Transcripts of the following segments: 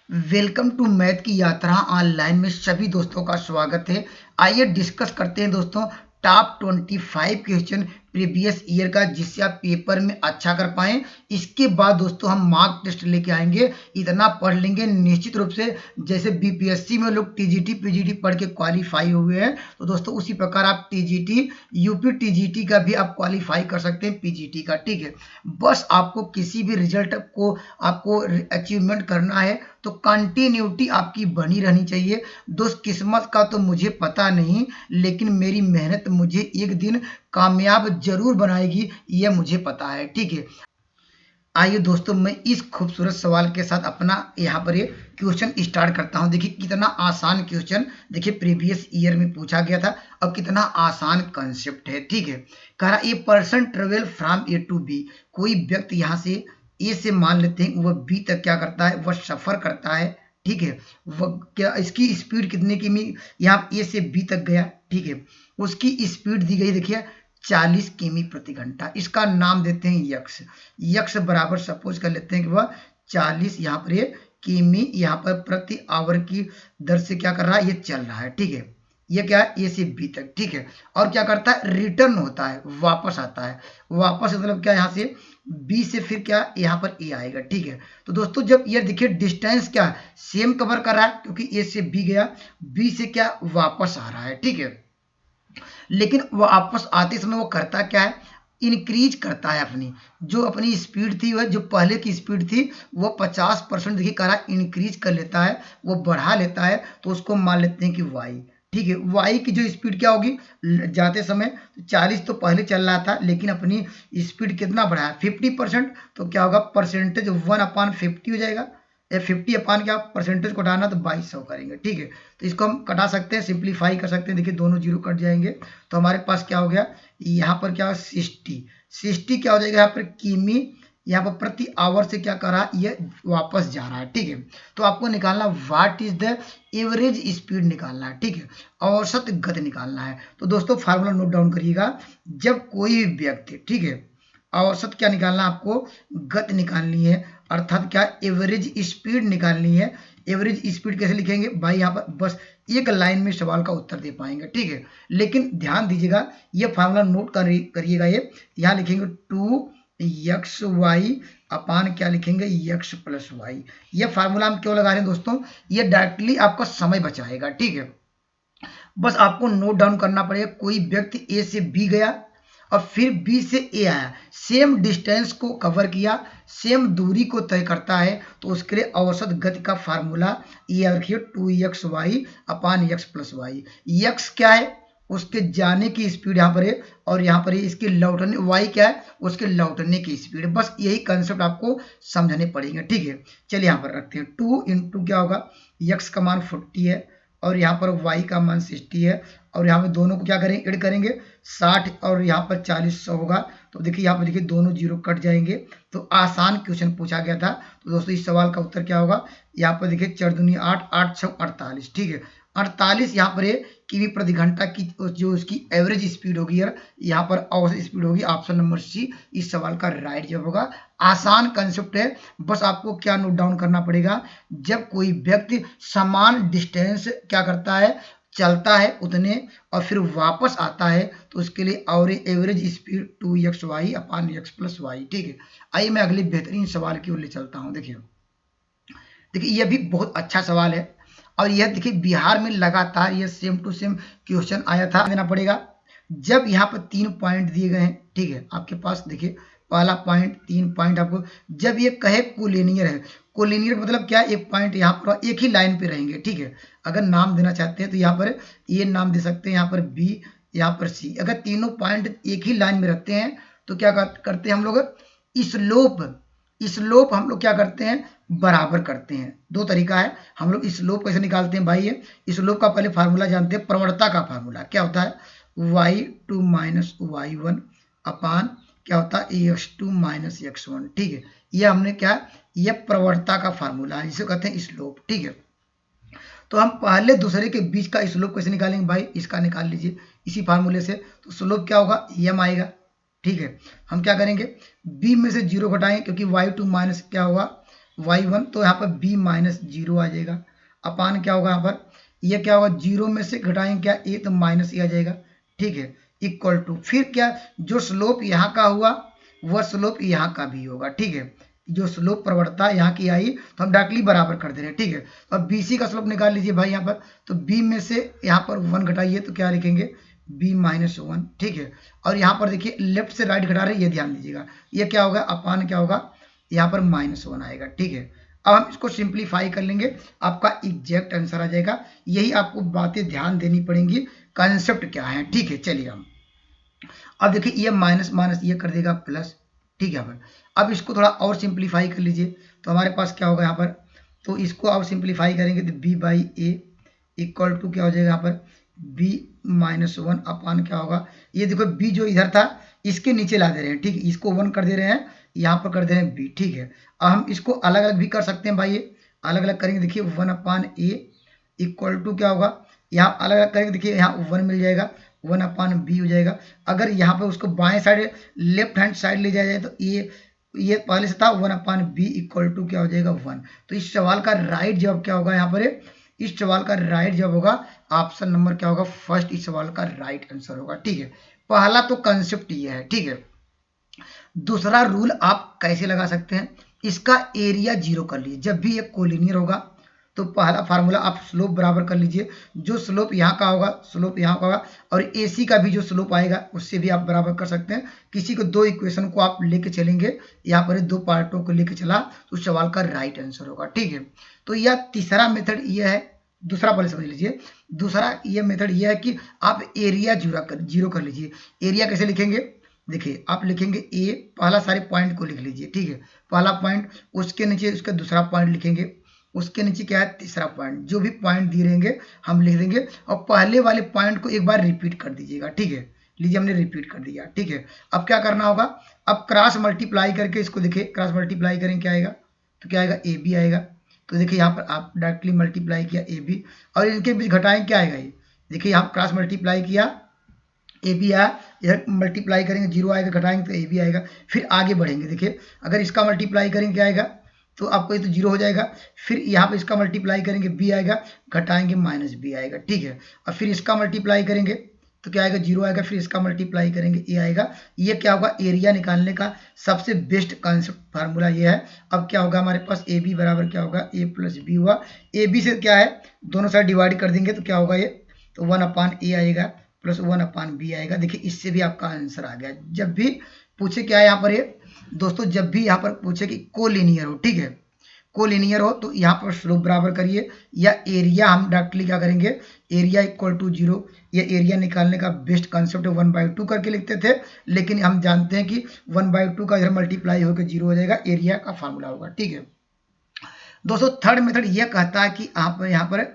Welcome to math की यात्रा online में सभी दोस्तों का स्वागत है। आइए डिस्कस करते हैं दोस्तों टॉप 25 क्वेश्चन प्रीवियस ईयर का, जिससे आप पेपर में अच्छा कर पाएं। इसके बाद दोस्तों हम मार्क टेस्ट लेके आएंगे। इतना पढ़ लेंगे निश्चित रूप से, जैसे बीपीएससी में लोग टीजीटी पीजीटी पढ़ के क्वालिफाई हुए हैं, तो दोस्तों उसी प्रकार आप टीजीटी यूपी टीजीटी का भी आप क्वालिफाई कर सकते हैं, पीजीटी का। ठीक है, बस आपको किसी भी रिजल्ट को आपको अचीवमेंट करना है तो कंटिन्यूटी आपकी बनी रहनी चाहिए। दोस्त किस्मत का तो मुझे पता नहीं, लेकिन मेरी मेहनत मुझे एक दिन कामयाब जरूर बनाएगी, यह मुझे पता है। ठीक है, आइए दोस्तों मैं इस खूबसूरत सवाल के साथ अपना यहाँ पर ये क्वेश्चन स्टार्ट करता हूँ। देखिए कितना आसान क्वेश्चन, देखिए प्रीवियस ईयर में पूछा गया था और कितना आसान कंसेप्ट है। ठीक है, कह रहा a person travel from A to B. कोई व्यक्ति यहाँ से ए से मान लेते हैं वह बी तक क्या करता है, वह सफर करता है। ठीक है, वह क्या इसकी स्पीड कितने की, यहाँ ए से बी तक गया। ठीक है, उसकी स्पीड दी गई देखिए 40 किमी प्रति घंटा। इसका नाम देते हैं यक्स। यक्स बराबर सपोज कर लेते हैं कि वह 40 यहाँ पर ये किमी यहाँ पर प्रति आवर की दर से क्या कर रहा है, ये चल रहा है। ठीक है, ये क्या है, ए से बी तक। ठीक है, और क्या करता है, रिटर्न होता है, वापस आता है। वापस मतलब क्या, यहाँ से बी से फिर क्या यहाँ पर ए आएगा। ठीक है, तो दोस्तों जब ये देखिए डिस्टेंस क्या सेम कवर कर रहा है, क्योंकि ए से बी गया, बी से क्या वापस आ रहा है। ठीक है, लेकिन वो वापस आते समय वो करता क्या है, इंक्रीज करता है अपनी जो अपनी स्पीड थी, वह जो पहले की स्पीड थी वो 50% देखिए कह रहा है इंक्रीज कर लेता है, वो बढ़ा लेता है। तो उसको मान लेते हैं कि वाई। ठीक है, वाई की जो स्पीड क्या होगी, जाते समय 40 तो पहले चल रहा था, लेकिन अपनी स्पीड कितना बढ़ाया 50%। तो क्या होगा, परसेंटेज 1/50 हो जाएगा। 50 अपान क्या परसेंटेज को हटाना तो 2200 करेंगे। ठीक है, तो इसको हम कटा सकते हैं, सिंप्लीफाई कर सकते हैं। देखिए दोनों जीरो कट जाएंगे, तो हमारे पास क्या हो गया, यहाँ पर क्या 60 क्या हो जाएगा, यहाँ पर किमी यहाँ पर प्रति आवर से क्या कर रहा है, ये वापस जा रहा है। ठीक है, तो आपको निकालना what is the average speed निकालना है। ठीक है, औसत गति निकालना है। तो दोस्तों फार्मूला नोट डाउन करिएगा। जब कोई व्यक्ति, ठीक है, औसत क्या निकालना, आपको गति निकालनी है, अर्थात क्या एवरेज स्पीड निकालनी है। एवरेज स्पीड कैसे लिखेंगे भाई, यहाँ पर बस एक लाइन में सवाल का उत्तर दे पाएंगे। ठीक है, लेकिन ध्यान दीजिएगा, ये फार्मूला नोट करिएगा। ये यहाँ लिखेंगे 2xy अपान क्या लिखेंगे, x प्लस वाई। ये फार्मूला हम क्यों लगा रहे हैं दोस्तों, ये डायरेक्टली आपका समय बचाएगा। ठीक है, बस आपको नोट डाउन करना पड़ेगा। कोई व्यक्ति ए से बी गया और फिर बी से ए आया, सेम डिस्टेंस को कवर किया, सेम दूरी को तय करता है, तो उसके लिए औसत गति का फार्मूला ये रखिए 2xy अपान x प्लस वाई। x क्या है, उसके जाने की स्पीड यहाँ पर है, और यहाँ पर इसकी लौटने, y क्या है, उसके लौटने की स्पीड। बस यही कंसेप्ट आपको समझने पड़ेंगे। ठीक है, चलिए यहाँ पर रखते हैं 2 इंटू क्या होगा, x का मान 40 है और यहाँ पर y का मान 60 है, और यहाँ पे दोनों को क्या करेंगे, ऐड करेंगे 60 और यहाँ पर 40 होगा। तो देखिए यहाँ पर देखिए दोनों जीरो कट जाएंगे। तो आसान क्वेश्चन पूछा गया था। तो दोस्तों इस सवाल का उत्तर क्या होगा, यहाँ पर देखिए 4 दूनी 8, 8 6 48। ठीक है, 48 यहाँ पर किमी प्रति घंटा की जो उसकी एवरेज स्पीड होगी यार, यहाँ पर औसत स्पीड होगी। ऑप्शन नंबर सी इस सवाल का राइट जवाब होगा। आसान कंसेप्ट है, बस आपको क्या नोट डाउन करना पड़ेगा, जब कोई व्यक्ति समान डिस्टेंस क्या करता है, चलता है उतने और फिर वापस आता है, तो उसके लिए और एवरेज स्पीड 2xy अपान x प्लस वाई। ठीक है, आइए मैं अगले बेहतरीन सवाल की ओर ले चलता हूँ। देखिए देखिए यह भी बहुत अच्छा सवाल है, और यह देखिए बिहार में लगातार यह सेम टू सेम क्वेश्चन आया था। देना पड़ेगा, जब यहाँ पर 3 पॉइंट दिए गए हैं, ठीक है, आपके पास देखिए पहला पॉइंट, 3 पॉइंट आपको, जब ये कहे कोलिनियर है, कोलिनियर मतलब क्या, एक पॉइंट यहाँ पर एक ही लाइन पे रहेंगे। ठीक है, अगर नाम देना चाहते हैं तो यहाँ पर ये नाम दे सकते हैं, यहाँ पर बी, यहाँ पर सी। अगर तीनों पॉइंट एक ही लाइन में रखते हैं तो क्या करते हैं हम लोग, स्लोप हम लोग क्या करते हैं, बराबर करते हैं। दो तरीका है, हम लोग स्लोप कैसे निकालते हैं भाई, ये स्लोप का पहले फार्मूला जानते हैं। प्रवणता का फार्मूला क्या होता है, y2 माइनस y1 अपान क्या होता है, x2 माइनस x1। ठीक है, ये हमने क्या, ये प्रवणता का फार्मूला है, जिसे कहते हैं स्लोप। ठीक है, तो हम पहले दूसरे के बीच का स्लोप कैसे निकालेंगे भाई, इसका निकाल लीजिए इसी फार्मूले से। तो स्लोप क्या होगा, m आएगा। ठीक है, हम क्या करेंगे, b में से 0 घटाएंगे, क्योंकि y2 माइनस क्या होगा, y1, तो यहाँ पर b माइनस 0 आ जाएगा अपान क्या होगा यहाँ पर, ये क्या होगा 0 में से घटाएंगे क्या a, तो माइनस a आ जाएगा, ठीक है, इक्वल टू फिर क्या, जो स्लोप यहाँ का हुआ वह स्लोप यहाँ का भी होगा, ठीक है, जो स्लोप प्रवणता यहाँ की आई तो हम डायरेक्टली बराबर कर दे रहे हैं, ठीक है। अब BC का स्लोप निकाल लीजिए भाई यहाँ पर, तो B में से यहाँ पर 1 घटाइए तो क्या लिखेंगे b माइनस 1, ठीक है। और यहाँ पर देखिए लेफ्ट से राइट घटा रहे हैं, ये ध्यान दीजिएगा, ये क्या होगा अपान क्या होगा यहाँ पर -1 आएगा, ठीक है। अब हम इसको सिंप्लीफाई कर लेंगे, आपका एग्जैक्ट आंसर आ जाएगा। यही आपको बातें ध्यान देनी पड़ेंगी, कंसेप्ट क्या है, ठीक है। चलिए हम अब देखिए ये माइनस माइनस ये कर देगा प्लस, ठीक है। अब इसको थोड़ा और सिंप्लीफाई कर लीजिए तो हमारे पास क्या होगा यहाँ पर, तो इसको आप सिंप्लीफाई करेंगे तो b by A equal to क्या हो जाएगा यहाँ पर b माइनस 1 अपान क्या होगा, ये देखो b जो इधर था इसके नीचे ला दे रहे हैं, ठीक है, इसको 1 कर दे रहे हैं, यहाँ पर कर दे रहे हैं b, ठीक है। अब हम इसको अलग अलग भी कर सकते हैं भाई, ये अलग अलग करेंगे, देखिए 1 अपान ए इक्वल टू क्या होगा, यहाँ अलग अलग करेंगे, देखिए यहाँ 1 मिल जाएगा, 1 अपान बी हो जाएगा। अगर यहाँ पे उसको बाएं साइड लेफ्ट हैंड साइड ले जाया जाए तो ये पहले से था 1 अपान बी इक्वल टू क्या हो जाएगा 1। तो इस सवाल का राइट जवाब क्या होगा यहाँ पर, इस सवाल का राइट जवाब होगा ऑप्शन नंबर क्या होगा फर्स्ट, इस सवाल का राइट आंसर होगा, ठीक है। पहला तो कंसेप्ट ये है, ठीक है। दूसरा रूल आप कैसे लगा सकते हैं, इसका एरिया 0 कर लीजिए, जब भी ये कोलिनियर होगा तो पहला फार्मूला आप स्लोप बराबर कर लीजिए, जो स्लोप यहाँ का होगा स्लोप यहाँ का होगा, और AC का भी जो स्लोप आएगा उससे भी आप बराबर कर सकते हैं। किसी को दो इक्वेशन को आप लेके चलेंगे, यहाँ पर दो पार्टों को लेके चला तो सवाल का राइट आंसर होगा, ठीक है। तो यह तीसरा मेथड ये है, दूसरा पहले समझ लीजिए। दूसरा ये मेथड ये है कि आप एरिया 0 कर लीजिए। एरिया कैसे लिखेंगे, देखिए आप लिखेंगे ए, पहला सारे पॉइंट को लिख लीजिए, ठीक है, पहला पॉइंट, उसके नीचे उसका दूसरा पॉइंट लिखेंगे, उसके नीचे क्या है तीसरा पॉइंट, जो भी पॉइंट दिए रहेंगे हम लिख देंगे, और पहले वाले पॉइंट को एक बार रिपीट कर दीजिएगा, ठीक है। लीजिए हमने रिपीट कर दिया, ठीक है। अब क्या करना होगा, अब क्रॉस मल्टीप्लाई करके इसको देखिए, क्रॉस मल्टीप्लाई करेंगे क्या आएगा, तो क्या आएगा AB आएगा। तो देखिए यहाँ पर आप डायरेक्टली मल्टीप्लाई किया AB, और इनके बीच घटाएं क्या आएगा, ये देखिए यहाँ क्रॉस मल्टीप्लाई किया AB आया, इधर मल्टीप्लाई करेंगे 0 आएगा, घटाएंगे तो AB आएगा। फिर आगे बढ़ेंगे, देखिए अगर इसका मल्टीप्लाई करेंगे क्या आएगा, तो आपको ये तो 0 हो जाएगा। फिर यहाँ पे इसका मल्टीप्लाई करेंगे B आएगा, घटाएंगे -B आएगा, ठीक है। और फिर इसका मल्टीप्लाई करेंगे तो क्या आएगा 0 आएगा, फिर इसका मल्टीप्लाई करेंगे A आएगा। ये क्या होगा, एरिया निकालने का सबसे बेस्ट कॉन्सेप्ट फार्मूला ये है। अब क्या होगा हमारे पास AB बराबर क्या होगा A प्लस B हुआ, AB से क्या है दोनों साइड डिवाइड कर देंगे तो क्या होगा ये, तो 1 अपान A आएगा प्लस 1 अपान B आएगा। देखिए इससे भी आपका आंसर आ गया। जब भी पूछे क्या है यहाँ पर ये दोस्तों, जब भी यहाँ पर पूछे कि कोलिनियर हो, ठीक है, कोलिनियर हो तो यहाँ पर स्लोप बराबर करिए, या एरिया हम डायरेक्टली क्या करेंगे, एरिया इक्वल टू 0। ये एरिया निकालने का बेस्ट कंसेप्ट 1/2 करके लिखते थे, लेकिन हम जानते हैं कि 1/2 का इधर मल्टीप्लाई होकर 0 हो जाएगा, एरिया का फार्मूला होगा, ठीक है। दोस्तों थर्ड मेथड यह कहता है कि आप यहाँ पर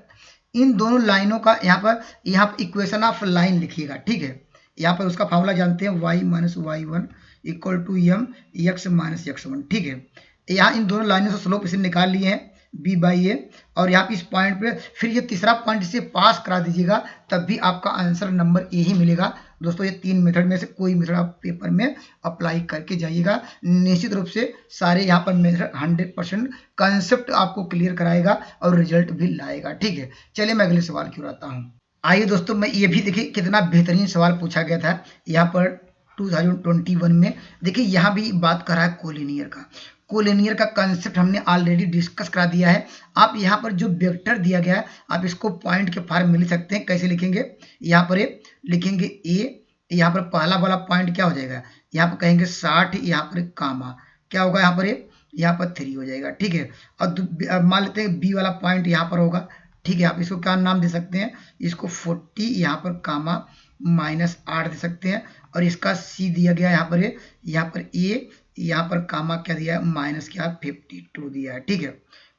इन दोनों लाइनों का यहाँ पर इक्वेशन ऑफ लाइन लिखिएगा, ठीक है। यहाँ पर उसका फार्मूला जानते हैं y minus y1 equal to m x minus x1, ठीक है। यहाँ इन दोनों लाइनों से स्लोप इसे निकाल लिए हैं b बाई ए, और यहाँ पे इस पॉइंट पे फिर ये तीसरा पॉइंट इसे पास करा दीजिएगा, तब भी आपका आंसर नंबर ए ही मिलेगा। दोस्तों ये 3 मेथड में से कोई मेथड आप पेपर में अप्लाई करके जाइएगा, निश्चित रूप से सारे यहाँ पर मेथड 100% कंसेप्ट आपको क्लियर कराएगा और रिजल्ट भी लाएगा, ठीक है। चलिए मैं अगले सवाल की ओर आता हूँ। आइए दोस्तों, मैं ये भी देखिए कितना बेहतरीन सवाल पूछा गया था यहाँ पर 2021 में। देखिए यहाँ भी बात कर रहा है कोलिनियर का। कोलिनियर का कंसेप्ट हमने ऑलरेडी डिस्कस करा दिया है। आप यहाँ पर जो वेक्टर दिया गया है आप इसको पॉइंट के फॉर्म में लिख सकते हैं। कैसे लिखेंगे, यहाँ पर लिखेंगे ए, यहाँ पर पहला वाला पॉइंट क्या हो जाएगा, यहाँ पर कहेंगे 60, यहाँ पर कामा क्या होगा, यहाँ पर 3 हो जाएगा, ठीक है। और मान लेते हैं बी वाला पॉइंट यहाँ पर होगा, ठीक है। आप इसको क्या नाम दे सकते हैं, इसको 40, यहाँ पर कामा -8 दे सकते हैं, और इसका सी दिया गया यहाँ पर ए, यहाँ पर कामा क्या दिया है माइनस क्या 52 दिया है, ठीक है,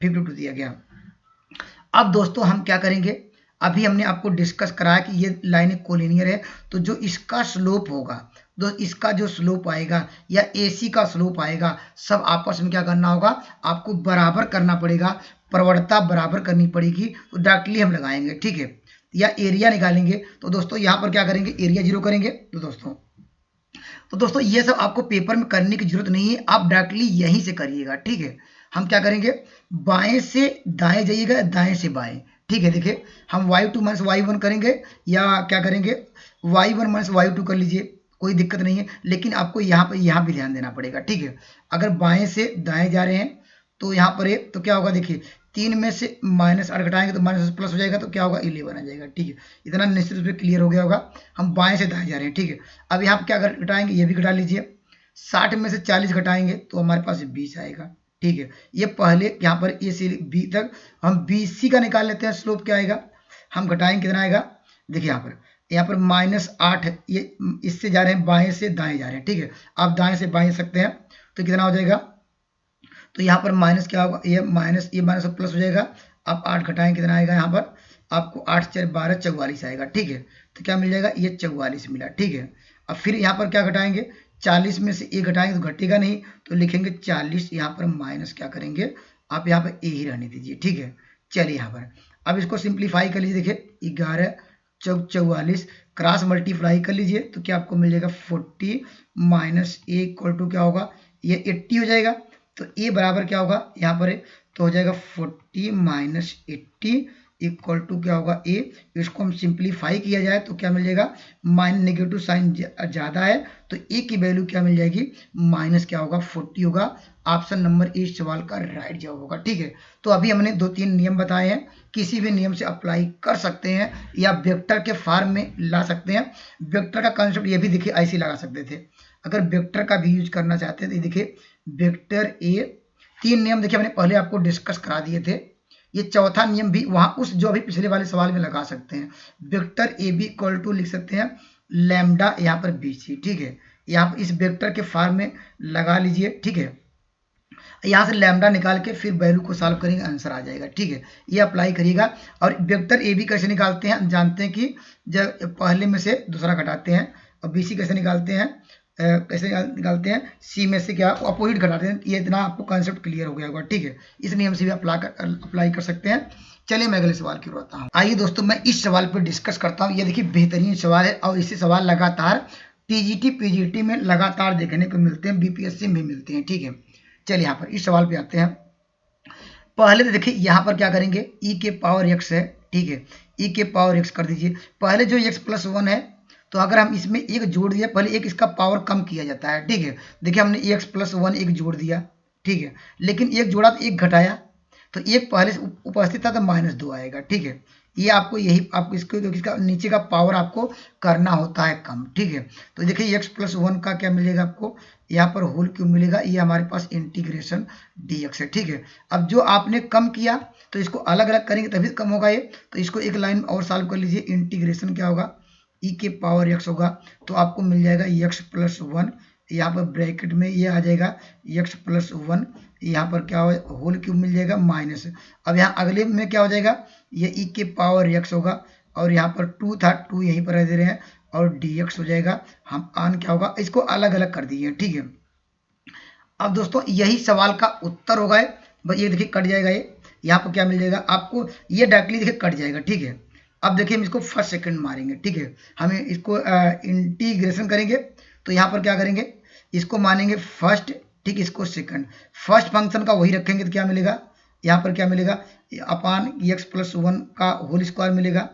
52 दिया गया। अब दोस्तों हम क्या करेंगे, अभी हमने आपको डिस्कस कराया कि ये लाइन कोलिनियर है, तो जो इसका स्लोप होगा, इसका जो स्लोप आएगा या AC का स्लोप आएगा, सब आपस में क्या करना होगा, आपको बराबर करना पड़ेगा, प्रवणता बराबर करनी पड़ेगी। तो डायरेक्टली हम लगाएंगे, ठीक है, या एरिया निकालेंगे। तो दोस्तों यहाँ पर क्या करेंगे, एरिया 0 करेंगे। तो दोस्तों ये सब आपको पेपर में करने की जरूरत नहीं है, आप डायरेक्टली यहीं से करिएगा, ठीक है। हम क्या करेंगे, बाएं से दाएं जाइएगा, दाएं से बाएं, ठीक है। देखिए हम y2 माइनस y1 करेंगे या क्या करेंगे, y1 माइनस y2 कर लीजिए, कोई दिक्कत नहीं है, लेकिन आपको यहाँ भी ध्यान देना पड़ेगा, ठीक है। अगर बाएं से दाएं जा रहे हैं तो यहाँ पर है तो क्या होगा, देखिए 3 में से -8 घटाएंगे तो माइनस प्लस हो जाएगा, तो क्या होगा 11 आ जाएगा, ठीक है। इतना निश्चित रूप से क्लियर हो गया होगा। हम बाएं से दाएं जा रहे हैं, ठीक है। अब यहाँ पर क्या घटाएंगे, ये भी घटा लीजिए, 60 में से 40 घटाएंगे तो हमारे पास 20 आएगा, ठीक है। ये पहले यहाँ पर ए से बी तक हम BC का निकाल लेते हैं, स्लोप क्या आएगा, हम घटाएंगे कितना आएगा, देखिए यहाँ पर -8 है, ये इससे जा रहे हैं, बाएं से दाएं जा रहे हैं, ठीक है। आप दाएं से बाएं सकते हैं तो कितना हो जाएगा, तो यहाँ पर माइनस क्या होगा, ये माइनस प्लस हो जाएगा। आप 8 घटाएं कितना आएगा, यहाँ पर आपको 8 4 12 44 आएगा, ठीक है। तो क्या मिल जाएगा, ये 44 मिला, ठीक है। अब फिर यहाँ पर क्या घटाएंगे, 40 में से 1 घटाएंगे तो घटेगा नहीं, तो लिखेंगे 40, यहाँ पर माइनस क्या करेंगे, आप यहाँ पर ए ही रहने दीजिए, ठीक है। चलिए यहाँ पर अब इसको सिंप्लीफाई कर लीजिए, देखिए 11 चौक 44, क्रॉस मल्टीप्लाई कर लीजिए तो क्या आपको मिल जाएगा 40 माइनस ए इक्वल टू क्या होगा, ये 80 हो जाएगा। तो ए बराबर क्या होगा, यहाँ पर तो हो जाएगा 40 माइनस 80 इक्वल टू क्या होगा ए। इसको हम सिंप्लीफाई किया जाए तो क्या मिल जाएगा, नेगेटिव साइन ज्यादा है तो ए की वैल्यू क्या मिल जाएगी, माइनस क्या होगा 40 होगा। ऑप्शन नंबर ए इस सवाल का राइट जवाब होगा, ठीक है। तो अभी हमने 2-3 नियम बताए हैं, किसी भी नियम से अप्लाई कर सकते हैं या वेक्टर के फॉर्म में ला सकते हैं। वेक्टर का कंसेप्ट ये भी देखिए ऐसे लगा सकते थे, अगर वेक्टर का भी यूज करना चाहते हैं तो देखिए वेक्टर ए, 3 नियम देखिए हमने पहले आपको डिस्कस करा दिए थे, ये चौथा नियम भी वहां उस जो अभी पिछले वाले सवाल में लगा सकते हैं। Vector A B equal to लिख सकते हैं लैम्डा यहाँ पर BC, ठीक है। यहाँ पर इस वेक्टर के फॉर्म में लगा लीजिए, ठीक है। यहाँ से लैम्डा निकाल के फिर वैल्यू को सॉल्व करेंगे, आंसर आ जाएगा, ठीक है। ये अप्लाई करिएगा। और वेक्टर ए बी कैसे निकालते हैं, हम जानते हैं कि जब पहले में से दूसरा घटाते हैं, और BC कैसे निकालते हैं, कैसे निकालते हैं, सी में से क्या अपोजिट घटाते हैं। ये इतना आपको कंसेप्ट क्लियर हो गया होगा, ठीक है। इस नियम से भी अप्लाई कर सकते हैं। चलिए मैं अगले सवाल की ओर आता हूँ। आइए दोस्तों मैं इस सवाल पर डिस्कस करता हूँ। ये देखिए बेहतरीन सवाल है और इसी सवाल लगातार TGT PGT में लगातार देखने को मिलते हैं, BPSC में मिलते हैं, ठीक है। चलिए यहाँ पर इस सवाल पे आते हैं। पहले तो देखिए यहाँ पर क्या करेंगे, e के पावर x है, ठीक है। e के पावर x कर दीजिए। पहले जो x + 1 है तो अगर हम इसमें एक जोड़ दिया, पहले एक इसका पावर कम किया जाता है, ठीक है। देखिए हमने x + 1 एक जोड़ दिया, ठीक है। लेकिन एक जोड़ा तो एक घटाया, तो एक पहले से उपस्थित था तो -2 आएगा, ठीक है। ये आपको आपको इसका नीचे का पावर आपको करना होता है कम, ठीक है। तो देखिए x + 1 का क्या मिलेगा आपको, यहाँ पर होल क्यूब मिलेगा, ये हमारे पास इंटीग्रेशन dx है, ठीक है। अब जो आपने कम किया तो इसको अलग अलग करेंगे तभी कम होगा ये, तो इसको एक लाइन और सॉल्व कर लीजिए। इंटीग्रेशन क्या होगा, e के पावर x होगा, तो आपको मिल जाएगा x + 1, यहाँ पर ब्रैकेट में ये आ जाएगा x + 1, यहाँ पर क्या हो होल क्यूब मिल जाएगा माइनस। अब यहाँ अगले में क्या हो जाएगा, ये e के पावर x होगा, और यहाँ पर 2 था, 2 यहीं पर दे रहे हैं, और dx हो जाएगा। हम आन क्या होगा, इसको अलग अलग कर दिए, ठीक है। अब दोस्तों यही सवाल का उत्तर होगा, ये देखिए कट जाएगा, ये यहाँ पर क्या मिल जाएगा आपको, ये डायरेक्टली देखिए कट जाएगा, ठीक है। अब देखिए हम इसको फर्स्ट सेकंड मारेंगे, ठीक है। हमें इसको इंटीग्रेशन करेंगे तो यहाँ पर क्या करेंगे, इसको मानेंगे फर्स्ट, ठीक, इसको सेकंड। फर्स्ट फंक्शन का वही रखेंगे तो क्या मिलेगा, यहाँ पर क्या मिलेगा, अपान x + 1 का होल स्क्वायर मिलेगा।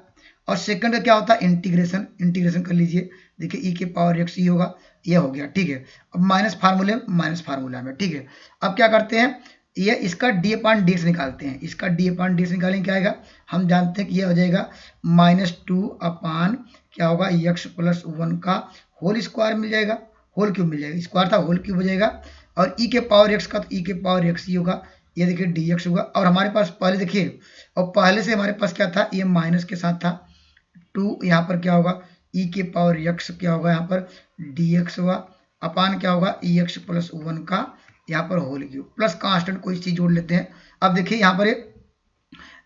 और सेकंड का क्या होता है, इंटीग्रेशन कर लीजिए। देखिए e के पावर x ही होगा, ये हो गया, ठीक है। अब माइनस फार्मूला में, ठीक है। अब क्या करते हैं, ये इसका d/dx निकालते हैं। इसका d/dx निकालेंगे, क्या आएगा, हम जानते हैं कि ये हो जाएगा -2 अपान क्या होगा x + 1 का होल स्क्वायर मिल जाएगा, होल क्यूब मिल जाएगा, स्क्वायर था होल क्यूब हो जाएगा। और e के पावर x का तो e के पावर x ही होगा, ये देखिए dx होगा। और हमारे पास पहले देखिए, और पहले से हमारे पास क्या था, ये माइनस के साथ था 2, यहाँ पर क्या होगा e के पावर x क्या होगा, यहाँ पर dx हुआ, अपान क्या होगा x + 1 का यहाँ पर होल क्यूब, प्लस कांस्टेंट कोई चीज जोड़ लेते हैं। अब देखिए यहाँ पर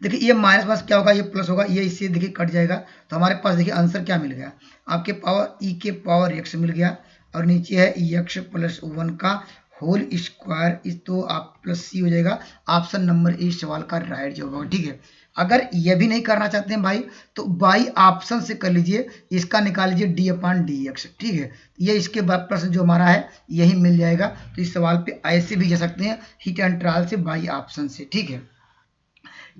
देखिए ये माइनस क्या होगा, ये प्लस होगा, ये इससे देखिए कट जाएगा। तो हमारे पास देखिए आंसर क्या मिल गया, आपके पावर e के पावर x मिल गया, और नीचे है x + 1 का होल स्क्वायर इस तो आप प्लस सी हो जाएगा। ऑप्शन नंबर ए सवाल का राइट जवाब होगा। ठीक है, अगर ये भी नहीं करना चाहते हैं भाई तो बाई ऑप्शन से कर लीजिए, इसका निकाल लीजिए डी अपॉन डी एक्स। ठीक है, ये इसके बाद प्रश्न जो हमारा है यही मिल जाएगा। तो इस सवाल पे ऐसे भी जा सकते हैं हिट एंड ट्रायल से, बाई ऑप्शन से। ठीक है,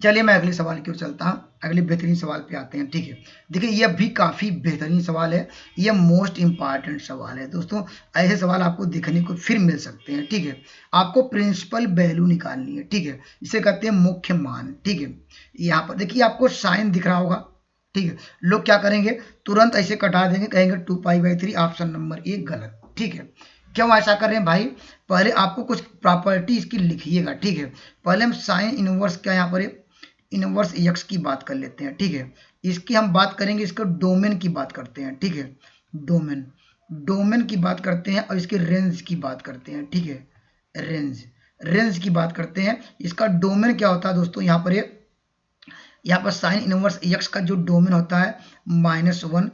चलिए मैं अगले सवाल की ओर चलता हूँ, अगले बेहतरीन सवाल पे आते हैं। ठीक है, देखिए यह भी काफी बेहतरीन सवाल है, यह मोस्ट इंपॉर्टेंट सवाल है दोस्तों। ऐसे सवाल आपको देखने को फिर मिल सकते हैं। ठीक है, आपको प्रिंसिपल वैल्यू निकालनी है। ठीक है, इसे कहते हैं मुख्य मान। ठीक है, यहाँ पर देखिए आपको साइन दिख रहा होगा। ठीक है, लोग क्या करेंगे, तुरंत ऐसे कटा देंगे, कहेंगे 2π/3 ऑप्शन नंबर ए गलत। ठीक है, क्यों ऐसा कर रहे हैं भाई, पहले आपको कुछ प्रॉपर्टी इसकी लिखिएगा। ठीक है, पहले हम साइन इनवर्स क्या यहाँ पर इनवर्स एक्स की बात कर लेते हैं। ठीक है, इसकी हम बात करेंगे, इसका डोमेन की बात करते हैं। ठीक है, डोमेन की बात करते हैं और इसके रेंज की बात करते हैं। ठीक है, रेंज की बात करते हैं। इसका डोमेन क्या होता है दोस्तों, यहाँ पर साइन इनवर्स एक्स का जो डोमेन होता है -1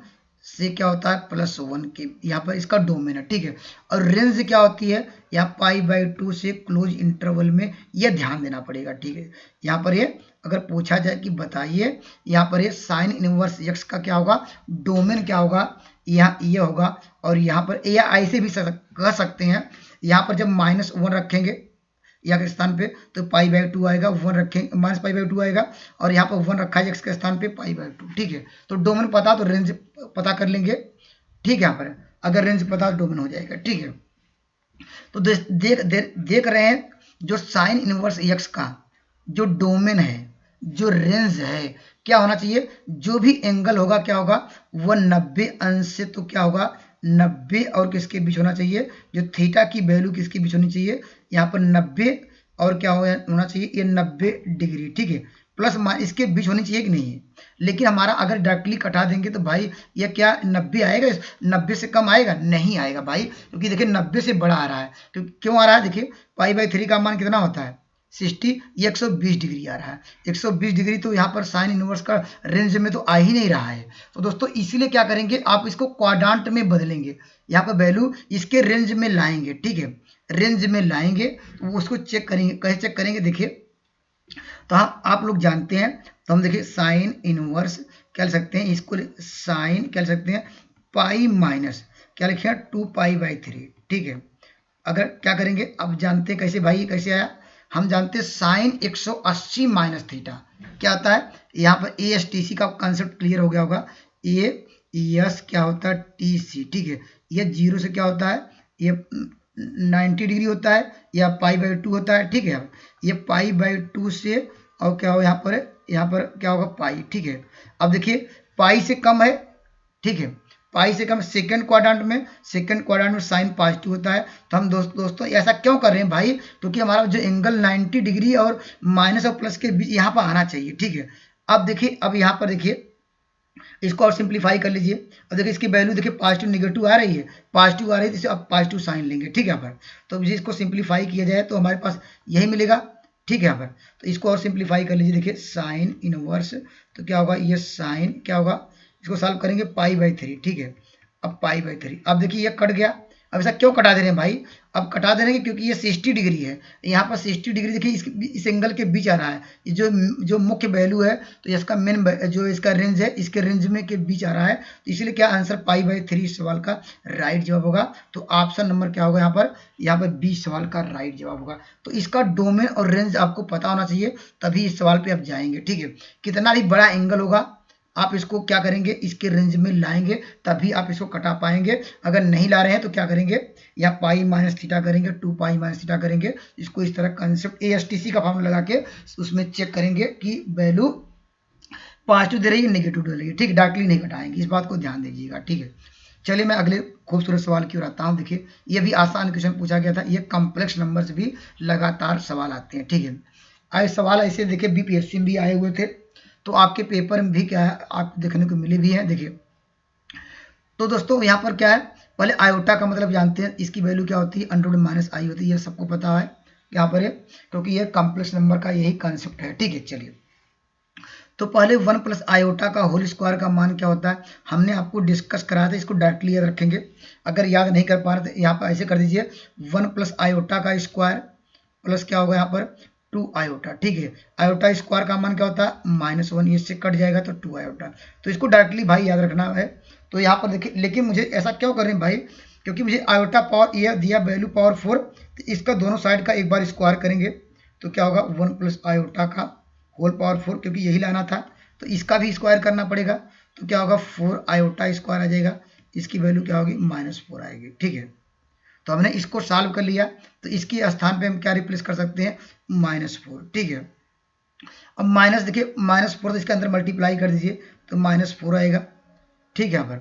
से क्या होता है +1 के, यहाँ पर इसका डोमेन है। ठीक है, और रेंज क्या होती है, यहाँ π/2 से क्लोज इंटरवल में, यह ध्यान देना पड़ेगा। ठीक है, यहाँ पर ये अगर पूछा जाए कि बताइए यहाँ पर ये साइन इनवर्स एक्स का क्या होगा, डोमेन क्या होगा, यहाँ ये होगा। और यहाँ पर या ऐसे भी कह सकते हैं, यहाँ पर जब -1 रखेंगे या के स्थान पे तो π/2 आएगा, 1 रखेंगे -π/2 आएगा, और यहाँ पर 1 रखा है एक्स के स्थान पे π/2। ठीक है, तो डोमेन पता तो रेंज पता कर लेंगे। ठीक है, यहाँ पर अगर रेंज पता तो डोमेन हो जाएगा। ठीक है, तो देख रहे हैं जो साइन इनवर्स एक्स का जो डोमेन है, जो रेंज है, क्या होना चाहिए, जो भी एंगल होगा क्या होगा, वह 90 अंश से तो क्या होगा 90 और किसके बीच होना चाहिए, जो थीटा की वैल्यू किसके बीच होनी चाहिए, यहाँ पर 90 और क्या होना चाहिए, ये 90 डिग्री। ठीक है, प्लस इसके बीच होनी चाहिए कि नहीं है। लेकिन हमारा अगर डायरेक्टली कटा देंगे तो भाई ये क्या 90 आएगा, 90 से कम आएगा, नहीं आएगा भाई, क्योंकि देखिए 90 से बड़ा आ रहा है। क्यों आ रहा है, देखिए π/3 का मान कितना होता है 60, ये 120 डिग्री आ रहा है। 120 डिग्री तो यहाँ पर साइन इनवर्स का रेंज में तो आ ही नहीं रहा है। तो दोस्तों इसीलिए क्या करेंगे, आप इसको क्वाड्रेंट में बदलेंगे, यहाँ पर वैल्यू इसके रेंज में लाएंगे। ठीक है, रेंज में लाएंगे तो उसको चेक करेंगे, कैसे चेक करेंगे, देखिए तो आप लोग जानते हैं, तो हम देखिए साइन इनवर्स क्या लिख सकते हैं, इसको साइन क्या लिख सकते हैं, पाई माइनस क्या लिखे 2π/3। ठीक है, अगर क्या करेंगे, अब जानते हैं कैसे भाई, कैसे आया, हम जानते हैं साइन 180 माइनस थीटा क्या आता है, यहाँ पर ASTC का कंसेप्ट क्लियर हो गया होगा। AS क्या होता है TC। ठीक है, ये 0 से क्या होता है, ये 90 डिग्री होता है, या π/2 होता है। ठीक है, ये π/2 से और क्या हो, यहाँ पर क्या होगा पाई। ठीक है, अब देखिए पाई से कम है। ठीक है, पाई से कम सेकंड क्वाड्रेंट में साइन पॉजिटिव होता है। तो हम दोस्तों ऐसा क्यों कर रहे हैं भाई, क्योंकि हमारा जो एंगल 90 डिग्री और माइनस और प्लस के बीच यहाँ पर आना चाहिए। ठीक है, अब देखिए, अब यहाँ पर देखिए इसको और सिंप्लीफाई कर लीजिए। अब देखिए इसकी वैल्यू देखिए पॉजिटिव निगेटिव आ रही है, पॉजिटिव आ रही है, जिससे अब पॉजिटिव साइन लेंगे। ठीक है, यहाँ पर तो इसको सिंप्लीफाई किया जाए तो हमारे पास यही मिलेगा। ठीक है, यहाँ पर तो इसको और सिंप्लीफाई कर लीजिए, देखिए साइन इनवर्स तो क्या होगा, ये साइन क्या होगा, इसको सॉल्व करेंगे π/3। ठीक है, अब π/3, अब देखिए ये कट गया। अब ऐसा क्यों कटा दे रहे हैं भाई, अब कटा दे रहे हैं क्योंकि ये 60 डिग्री है, यहाँ पर 60 डिग्री देखिए इस एंगल के बीच आ रहा है, जो मुख्य वैल्यू है, तो इसका मेन जो इसका रेंज है, इसके रेंज में के बीच आ रहा है। तो इसलिए क्या आंसर π/3 सवाल का राइट जवाब होगा। तो ऑप्शन नंबर क्या होगा, यहाँ पर बी सवाल का राइट जवाब होगा। तो इसका डोमेन और रेंज आपको पता होना चाहिए, तभी इस सवाल पे आप जाएंगे। ठीक है, कितना भी बड़ा एंगल होगा आप इसको क्या करेंगे, इसके रेंज में लाएंगे, तभी आप इसको कटा पाएंगे। अगर नहीं ला रहे हैं तो क्या करेंगे, या पाई माइनस थीटा करेंगे, 2π माइनस थीटा करेंगे। इसको इस तरह कंसेप्ट ASTC का फॉर्मूला लगा के उसमें चेक करेंगे कि वैल्यू पॉजिटिव दे रही है नेगेटिव दे रही है। ठीक, डायरेक्टली नहीं कटाएंगे, इस बात को ध्यान दीजिएगा। ठीक है, चलिए मैं अगले खूबसूरत सवाल की ओर आता हूँ। देखिए ये भी आसान क्वेश्चन पूछा गया था, ये कॉम्प्लेक्स नंबर से भी लगातार सवाल आते हैं। ठीक है, आए सवाल ऐसे देखिए BPSC में भी आए हुए थे, तो आपके पेपर में भी क्या है आप देखने को मिले भी हैं। देखिए तो दोस्तों यहाँ पर क्या है, पहले आयोटा का मतलब जानते हैं, इसकी वैल्यू क्या होती है, √-i होती है, ये सबको पता है यहाँ पर, क्योंकि ये कॉम्प्लेक्स नंबर का यही कॉन्सेप्ट है। ठीक है, चलिए तो पहले 1 प्लस आयोटा का होल स्क्वायर का मान क्या होता है हमने आपको डिस्कस कराया था, इसको डायरेक्टली याद रखेंगे। अगर याद नहीं कर पा रहे तो यहाँ पर ऐसे कर दीजिए 1 प्लस आयोटा का स्क्वायर प्लस क्या होगा यहाँ पर 2 आयोटा। ठीक है, आयोटा स्क्वायर का मान क्या होता है -1, इससे कट जाएगा तो 2 आयोटा। तो इसको डायरेक्टली भाई याद रखना है। तो यहाँ पर देखिए, लेकिन मुझे ऐसा क्यों कर रहे हैं भाई, क्योंकि मुझे आयोटा पावर ये दिया वैल्यू पावर 4, तो इसका दोनों साइड का एक बार स्क्वायर करेंगे तो क्या होगा 1 प्लस आयोटा का होल पावर 4, क्योंकि यही लाना था तो इसका भी स्क्वायर करना पड़ेगा। तो क्या होगा 4 आयोटा स्क्वायर आ जाएगा, इसकी वैल्यू क्या होगी -4 आएगी। ठीक है, तो हमने इसको सॉल्व कर लिया, तो इसके स्थान पे हम क्या रिप्लेस कर सकते हैं -4। ठीक है, अब माइनस देखिए -4 तो इसके अंदर मल्टीप्लाई कर दीजिए तो -4 आएगा। ठीक है, यहाँ पर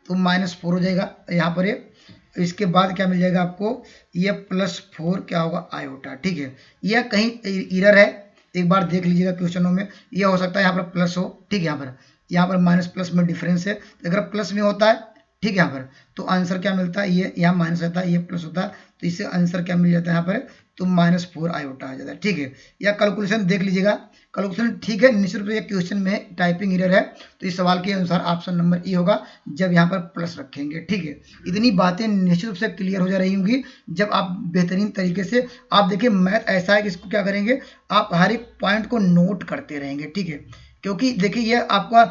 तो -4 हो जाएगा यहाँ पर ये। इसके बाद क्या मिल जाएगा आपको, ये +4 क्या होगा आयोटा। ठीक है, यह कहीं एरर है, एक बार देख लीजिएगा क्वेश्चनों में, यह हो सकता है यहाँ पर प्लस हो। ठीक है, यहाँ पर माइनस प्लस में डिफरेंस है, अगर प्लस में होता है ठीक है यहाँ पर तो आंसर क्या मिलता है, ये यहाँ माइनस होता है, ये प्लस होता है, तो इससे आंसर क्या मिल जाता है यहाँ पर तो -4 आयोटा आ जाता है। ठीक है, या कैलकुलेशन देख लीजिएगा, कैलकुलेशन ठीक है, निश्चित रूप से क्वेश्चन में टाइपिंग एरर है, तो इस सवाल के अनुसार ऑप्शन नंबर ई होगा जब यहाँ पर प्लस रखेंगे। ठीक है, इतनी बातें निश्चित रूप से क्लियर हो जा रही होंगी जब आप बेहतरीन तरीके से, आप देखिए मैथ ऐसा है कि इसको क्या करेंगे, आप हर एक पॉइंट को नोट करते रहेंगे। ठीक है, क्योंकि देखिए ये आपका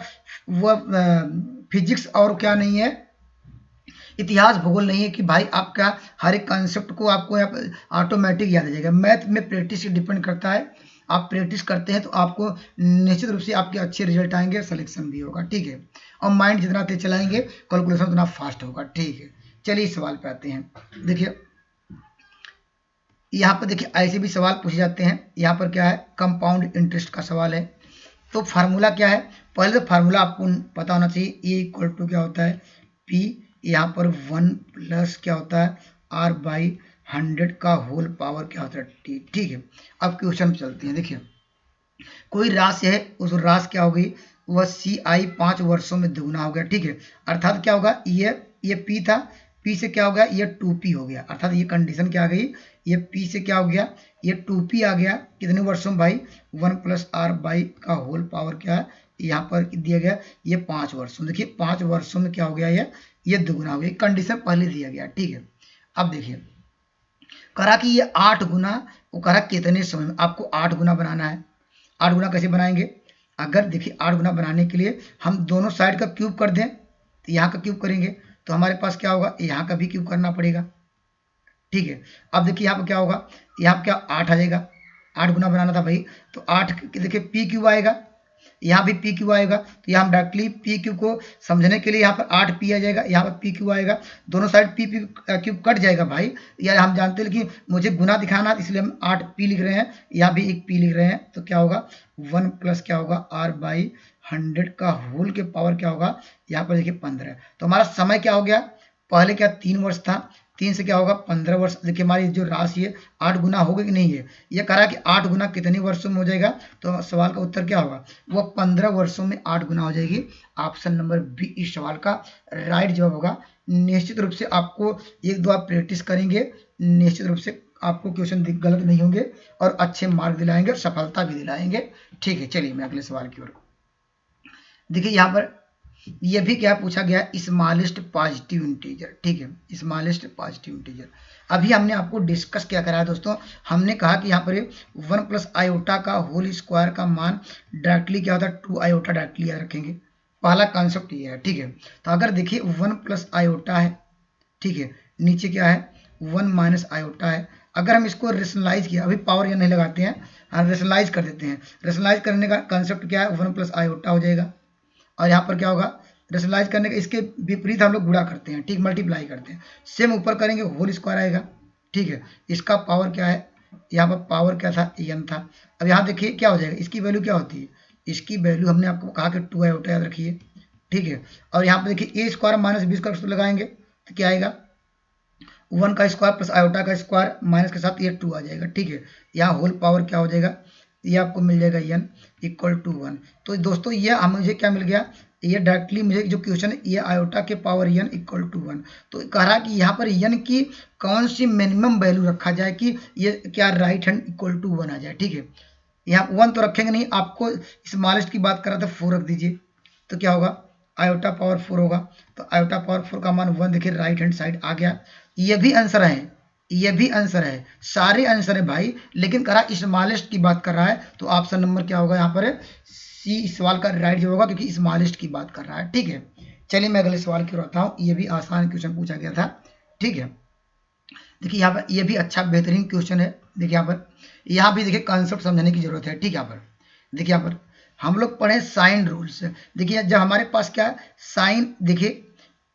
वो फिजिक्स और क्या नहीं है, इतिहास भूगोल नहीं है कि भाई आपका हर एक कॉन्सेप्ट को आपको ऑटोमेटिक याद आ जाएगा। मैथ में प्रैक्टिस डिपेंड करता है, आप प्रैक्टिस करते हैं तो आपको निश्चित रूप से आपके अच्छे रिजल्ट आएंगे, सिलेक्शन भी होगा। ठीक है, और माइंड जितना तेज चलाएंगे कैलकुलेशन उतना फास्ट होगा। ठीक है, चलिए इस सवाल पे आते हैं। देखिए यहाँ पर देखिए ऐसे भी सवाल पूछे जाते हैं। यहाँ पर क्या है, कंपाउंड इंटरेस्ट का सवाल है। तो फार्मूला क्या है, पहले तो फार्मूला आपको पता होना चाहिए, ए इक्वल टू क्या होता है पी, यहाँ पर 1 प्लस क्या होता है R/100 का होल पावर क्या होता है टी। ठीक है, अब क्वेश्चन चलते हैं। देखिए कोई राशि है, उस राशि क्या हो गई, वह CI 5 वर्षों में दुगना हो गया। ठीक है, अर्थात क्या होगा, ये P था, P से क्या हो गया, ये 2P हो गया, अर्थात ये कंडीशन क्या आ गई, ये P से क्या हो गया, ये 2P आ गया। कितने वर्षों में भाई, 1 प्लस R/, का होल पावर क्या है यहाँ पर दिया गया, ये 5 वर्षों में। देखिए 5 वर्षों में क्या हो गया, ये दुगुना हो गया, कंडीशन पहले दिया गया। ठीक है, अब देखिए करा कि ये 8 गुना, वो करा कितने समय में, आपको 8 गुना बनाना है। 8 गुना कैसे बनाएंगे, अगर देखिए 8 गुना बनाने के लिए हम दोनों साइड का क्यूब कर दें, तो यहाँ का क्यूब करेंगे तो हमारे पास क्या होगा, यहाँ का भी क्यूब करना पड़ेगा। ठीक है, अब देखिए यहाँ पर क्या होगा, यहाँ पर क्या 8 आ जाएगा, 8 गुना बनाना था भाई, तो 8 देखिए पी क्यूब आएगा, यहाँ भी पी क्यू आएगा, तो यहाँ हम डायरेक्टली पी क्यू को समझने के लिए यहाँ पर 8P आ जाएगा, यहाँ पर पी क्यू आएगा, दोनों साइड पी क्यूब कट जाएगा भाई, यार हम जानते हैं कि मुझे गुना दिखाना इसलिए हम 8P लिख रहे हैं, यहाँ भी एक P लिख रहे हैं, तो क्या होगा 1 प्लस क्या होगा R/100 का होल के पावर क्या होगा, यहाँ पर देखिए 15। तो हमारा समय क्या हो गया, पहले क्या 3 वर्ष था, 3 से क्या होगा 15 वर्ष। देखिए हमारी जो राशि है 8 गुना होगा कि नहीं है, ये कह रहा है कि 8 गुना कितने वर्षों में हो जाएगा, तो सवाल का उत्तर क्या होगा, वो 15 वर्षों में 8 गुना हो जाएगी। ऑप्शन नंबर बी इस सवाल का राइट जवाब होगा। निश्चित रूप से आपको एक दो आप प्रैक्टिस करेंगे, निश्चित रूप से आपको क्वेश्चन गलत नहीं होंगे और अच्छे मार्क दिलाएंगे और सफलता भी दिलाएंगे। ठीक है, चलिए मैं अगले सवाल की ओर। देखिए यहाँ पर ये भी क्या पूछा गया, स्मॉलेस्ट पॉजिटिव इंटीजर। ठीक है, स्मॉलेस्ट पॉजिटिव इंटीजर अभी हमने आपको डिस्कस क्या करा है दोस्तों, हमने कहा कि यहाँ पर 1 प्लस आयोटा का होल स्क्वायर का मान डायरेक्टली क्या होता है 2 आयोटा डायरेक्टली याद रखेंगे, पहला कॉन्सेप्ट ये है। ठीक है, तो अगर देखिए 1 प्लस आयोटा है, ठीक है, नीचे क्या है 1 माइनस आयोटा है, अगर हम इसको रेशनलाइज किया, अभी पावर या नहीं लगाते हैं, हम रेशनलाइज कर देते हैं। रेशनलाइज करने का कॉन्सेप्ट क्या है, 1 प्लस आयोटा हो जाएगा, और यहाँ पर क्या होगा रेशनलाइज करने का इसके विपरीत हम लोग गुणा करते हैं, ठीक, मल्टीप्लाई करते हैं, सेम ऊपर करेंगे होल स्क्वायर आएगा। ठीक है, इसका पावर क्या है, यहाँ पर पावर क्या था n था। अब यहाँ देखिए क्या हो जाएगा, इसकी वैल्यू क्या होती है, इसकी वैल्यू हमने आपको कहा कि 2 आयोटा याद रखिए। ठीक है, और यहाँ पर देखिए ए स्क्वायर माइनस बी स्क्वायर लगाएंगे तो क्या आएगा 1 का स्क्वायर प्लस आयोटा का स्क्वायर माइनस के साथ ये 2 आ जाएगा। ठीक है, यहाँ होल पावर क्या हो जाएगा, ये आपको मिल जाएगा n इक्वल टू 1। तो दोस्तों ये मुझे क्या मिल गया, ये डायरेक्टली मुझे जो क्वेश्चन है ये आयोटा के पावर n इक्वल टू 1। तो कह रहा कि यहाँ पर n की कौन सी मिनिमम वैल्यू रखा जाए कि ये क्या राइट हैंड इक्वल टू 1 आ जाए। ठीक है, यहाँ 1 तो रखेंगे नहीं, आपको स्मॉलेस्ट की बात कर रहा था 4 रख दीजिए, तो क्या होगा आयोटा पावर 4 होगा। तो आयोटा पावर 4 का मान 1, देखिए राइट हैंड साइड आ गया। ये भी आंसर है, ये भी आंसर है, सारे आंसर है भाई, लेकिन करा स्मॉलेस्ट की बात कर रहा है, तो ऑप्शन नंबर क्या होगा यहाँ पर सी सवाल का राइट जवाब होगा, क्योंकि स्मॉलेस्ट की बात कर रहा है। ठीक है, चलिए मैं अगले सवाल की ओर आता हूँ। ये भी आसान क्वेश्चन पूछा गया था। ठीक है, देखिए यहाँ पर ये भी अच्छा बेहतरीन क्वेश्चन है। देखिए यहाँ भी देखिए कॉन्सेप्ट समझने की जरूरत है। ठीक है, यहाँ पर देखिए यहाँ पर हम लोग पढ़े साइन रूल्स। देखिए जब हमारे पास क्या साइन, देखिए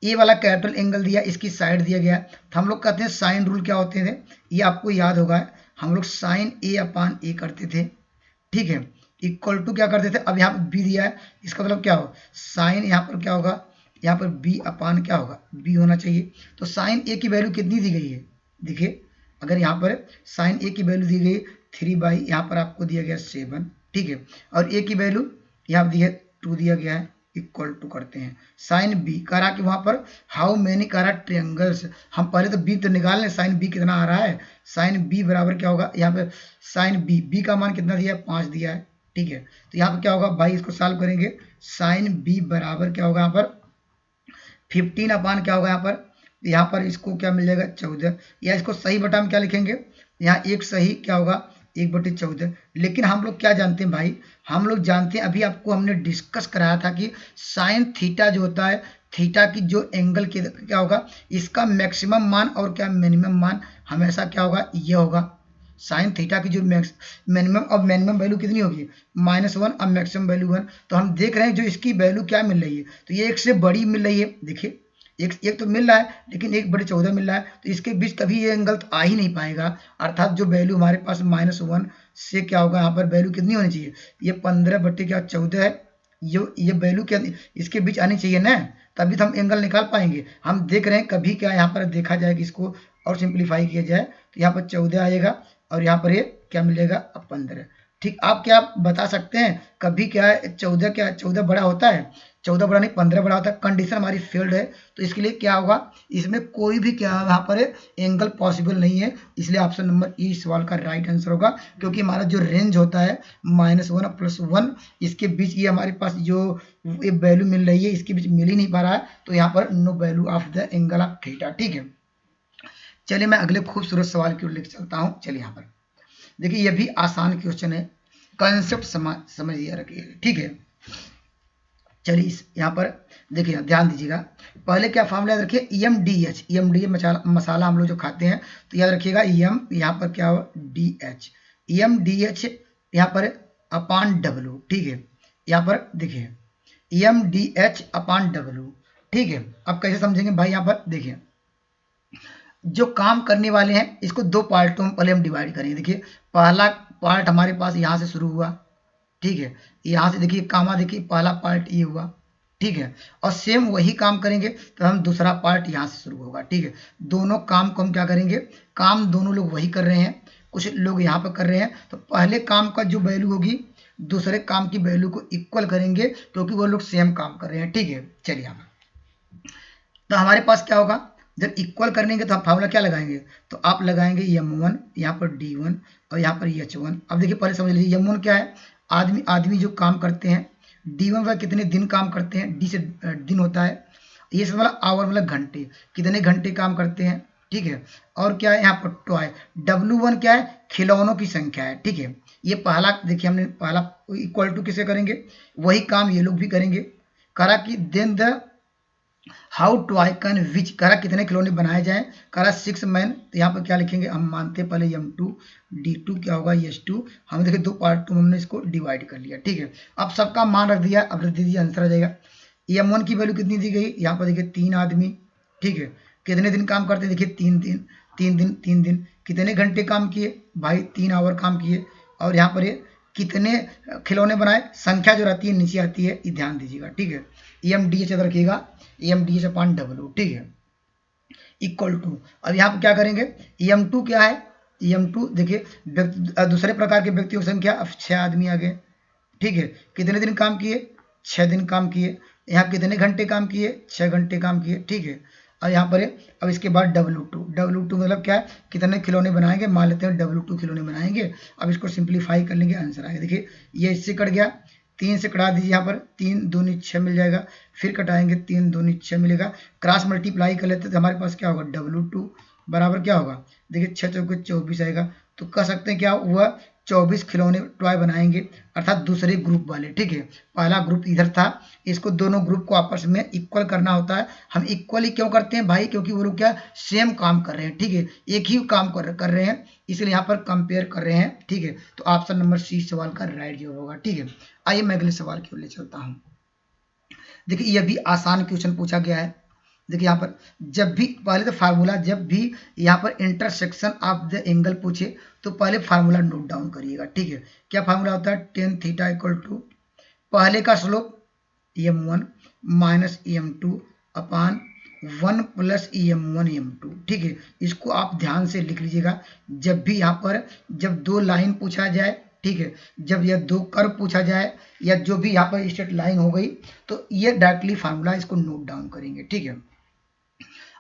ए वाला कैपिटल एंगल दिया, इसकी साइड दिया गया, तो हम लोग कहते हैं साइन रूल क्या होते थे, ये आपको याद होगा, हम लोग साइन ए अपान ए करते थे। ठीक है, इक्वल टू क्या करते थे, अब यहाँ पर बी दिया है, इसका मतलब क्या हो साइन यहाँ पर क्या होगा, यहाँ पर बी अपान क्या होगा बी होना चाहिए। तो साइन ए की वैल्यू कितनी दी गई है, देखिए अगर यहाँ पर साइन ए की वैल्यू दी गई 3 यहाँ पर आपको दिया गया 7। ठीक है, और ए की वैल्यू यहाँ दी है 2 दिया गया है, इक्वल टू करते हैं साइन बी। कह रहा कि वहां पर हाउ मेनी कह रहा ट्रिएंगल्स, हम पहले तो बी तो निकाल लें, साइन बी कितना आ रहा है, साइन बी बराबर क्या होगा, यहाँ पे साइन बी, बी का मान कितना दिया है 5 दिया है। ठीक है, तो यहाँ पर क्या होगा भाई, इसको सॉल्व करेंगे, साइन बी बराबर क्या होगा यहाँ पर 15 अपान क्या होगा यहाँ पर इसको क्या मिल जाएगा 14, या इसको सही बटा में क्या लिखेंगे, यहाँ एक सही क्या होगा 1/14। लेकिन हम लोग क्या जानते हैं भाई, हम लोग जानते हैं, अभी आपको हमने डिस्कस कराया था कि साइन थीटा जो होता है, थीटा की जो एंगल की क्या होगा, इसका मैक्सिमम मान और क्या मिनिमम मान हमेशा क्या होगा, ये होगा। साइन थीटा की जो मिनिमम और मिनिमम वैल्यू कितनी होगी -1 और मैक्सिमम वैल्यू 1। तो हम देख रहे हैं जो इसकी वैल्यू क्या मिल रही है, तो ये एक से बड़ी मिल रही है। देखिए एक तो मिल रहा है, लेकिन 1/14 मिल रहा है, तो इसके बीच कभी ये एंगल तो आ ही नहीं पाएगा। अर्थात जो वैल्यू हमारे पास -1 से क्या होगा, यहाँ पर वैल्यू कितनी होनी चाहिए, ये 15/14 है, ये वैल्यू क्या इसके बीच आनी चाहिए ना, तभी तो हम एंगल निकाल पाएंगे। हम देख रहे हैं कभी क्या यहाँ पर देखा जाए कि इसको और सिंप्लीफाई किया जाए, तो यहाँ पर 14 आएगा और यहाँ पर ये क्या मिलेगा 15। ठीक, आप क्या बता सकते हैं कभी क्या है 14 बड़ा होता है, 14 बड़ा नहीं 15 बड़ा होता है, कंडीशन हमारी फेल्ड है। तो इसके लिए क्या होगा, इसमें कोई भी क्या यहाँ पर एंगल पॉसिबल नहीं है, इसलिए ऑप्शन नंबर ई सवाल का राइट आंसर होगा। क्योंकि हमारा जो रेंज होता है -1 और +1, इसके बीच ये हमारे पास जो वैल्यू मिल रही है, इसके बीच मिल ही नहीं पा रहा है, तो यहाँ पर no value of the angle of theta. ठीक है, चलिए मैं अगले खूबसूरत सवाल की ओर लेकर चलता हूँ। चलिए यहाँ पर देखिए ये भी आसान क्वेश्चन है, कंसेप्ट समझिए रखिए। ठीक है, चलिए यहाँ पर देखिए ध्यान दीजिएगा, पहले क्या फॉर्मूला याद रखिए, EMDH मसाला हम लोग जो खाते हैं, तो याद रखिएगा EM यहाँ पर क्या हो DH, EMDH यहाँ पर अपान W। ठीक है, यहाँ पर देखिए EMDH अपान W। ठीक है, अब कैसे समझेंगे भाई, यहाँ पर देखिए जो काम करने वाले हैं इसको दो पार्टों में पहले हम डिवाइड करेंगे। देखिए पहला पार्ट हमारे पास यहाँ से शुरू हुआ, ठीक है, यहाँ से देखिए कामा, देखिए पहला पार्ट ये हुआ। ठीक है, और सेम वही काम करेंगे तो हम दूसरा पार्ट यहाँ से शुरू होगा। ठीक है, दोनों काम को हम क्या करेंगे, काम दोनों लोग वही कर रहे हैं, कुछ लोग यहाँ पर कर रहे हैं, तो पहले काम का जो वैल्यू होगी दूसरे काम की वैल्यू को इक्वल करेंगे, क्योंकि वो लोग सेम काम कर रहे हैं। ठीक है, चलिए यहाँ पर तो हमारे पास क्या होगा, जब इक्वल करेंगे तो हम फार्मूला क्या लगाएंगे, तो आप लगाएंगे M1 यहाँ पर D1 और यहाँ पर H1। अब देखिए पहले समझ लीजिए M1 क्या है, आदमी जो काम करते हैं, D1 पर कितने दिन काम करते हैं, D से दिन होता है, ये सब मतलब आवर मतलब घंटे, कितने घंटे काम करते हैं। ठीक है, और क्या है यहाँ पर टॉय, W1 क्या है, खिलौनों की संख्या है। ठीक है, ये पहला देखिए हमने पहला इक्वल टू किसे करेंगे, वही काम ये लोग भी करेंगे। करा कि then the how toy can which, करा कितने खिलौने बनाए जाएं, करा 6 मैन, तो यहाँ पर क्या लिखेंगे, हम मानते हैं पहले M2 D2 क्या होगा H2, हम देखिए दो पार्ट में हमने इसको डिवाइड कर लिया। ठीक है, अब सबका मान रख दिया, अब रख दीजिए आंसर आ जाएगा। M1 की वैल्यू कितनी दी गई, यहाँ पर देखिए 3 आदमी। ठीक है, कितने दिन काम करते हैं, देखिए 3 दिन। कितने घंटे काम किए भाई, 3 आवर काम किए। और यहाँ पर ये कितने खिलौने बनाए, संख्या जो रहती है नीचे आती है, ये ध्यान दीजिएगा। ठीक है, EMDH याद रखिएगा, EMDH अपान W। ठीक है, इक्वल टू, अब यहाँ पर क्या करेंगे, EM2 क्या है, EM2 देखिए दूसरे प्रकार के व्यक्तियों की संख्या, अब 6 आदमी आ गए। ठीक है, कितने दिन काम किए, 6 दिन काम किए। यहाँ कितने घंटे काम किए, 6 घंटे काम किए। ठीक है, और यहाँ पर अब इसके बाद W2 मतलब क्या है, कितने खिलौने बनाएंगे, मान लेते हैं W2 खिलौने बनाएंगे। अब इसको सिंप्लीफाई कर लेंगे, आंसर आएगा। देखिए ये इससे कट गया, 3 से कटा दीजिए, यहाँ पर 3 दूनी 6 मिल जाएगा, फिर कटाएंगे 3 दूनी 6 मिलेगा, क्रॉस मल्टीप्लाई कर लेते हैं तो हमारे पास क्या होगा, W2 बराबर क्या होगा, देखिए 6 चौके 24 आएगा। तो कह सकते हैं क्या हुआ, 24 खिलौने टॉय बनाएंगे, अर्थात दूसरे ग्रुप वाले। ठीक है, पहला ग्रुप इधर था, इसको दोनों ग्रुप को आपस में इक्वल करना होता है। हम इक्वली क्यों करते हैं भाई, क्योंकि वो लोग क्या सेम काम कर रहे हैं। ठीक है, एक ही काम कर रहे हैं, इसलिए यहाँ पर कंपेयर कर रहे हैं। ठीक है, तो ऑप्शन नंबर सी सवाल का राइट जवाब होगा। ठीक है, आइए मैं अगले सवाल की ओर ले चलता हूँ। देखिए यह भी आसान क्वेश्चन पूछा गया है। देखिए यहाँ पर जब भी पहले तो फार्मूला, जब भी यहाँ पर इंटरसेक्शन ऑफ द एंगल पूछे तो पहले फार्मूला नोट डाउन करिएगा। ठीक है, क्या फार्मूला होता है, टेन थीटा इक्वल टू पहले का स्लोप em1 माइनस em2 अपान 1 प्लस em1 em2। ठीक है, इसको आप ध्यान से लिख लीजिएगा। जब भी यहाँ पर जब दो लाइन पूछा जाए, ठीक है, जब यह दो कर्व पूछा जाए या जो भी यहाँ पर स्ट्रेट लाइन हो गई तो ये डायरेक्टली फार्मूला इसको नोट डाउन करेंगे। ठीक है,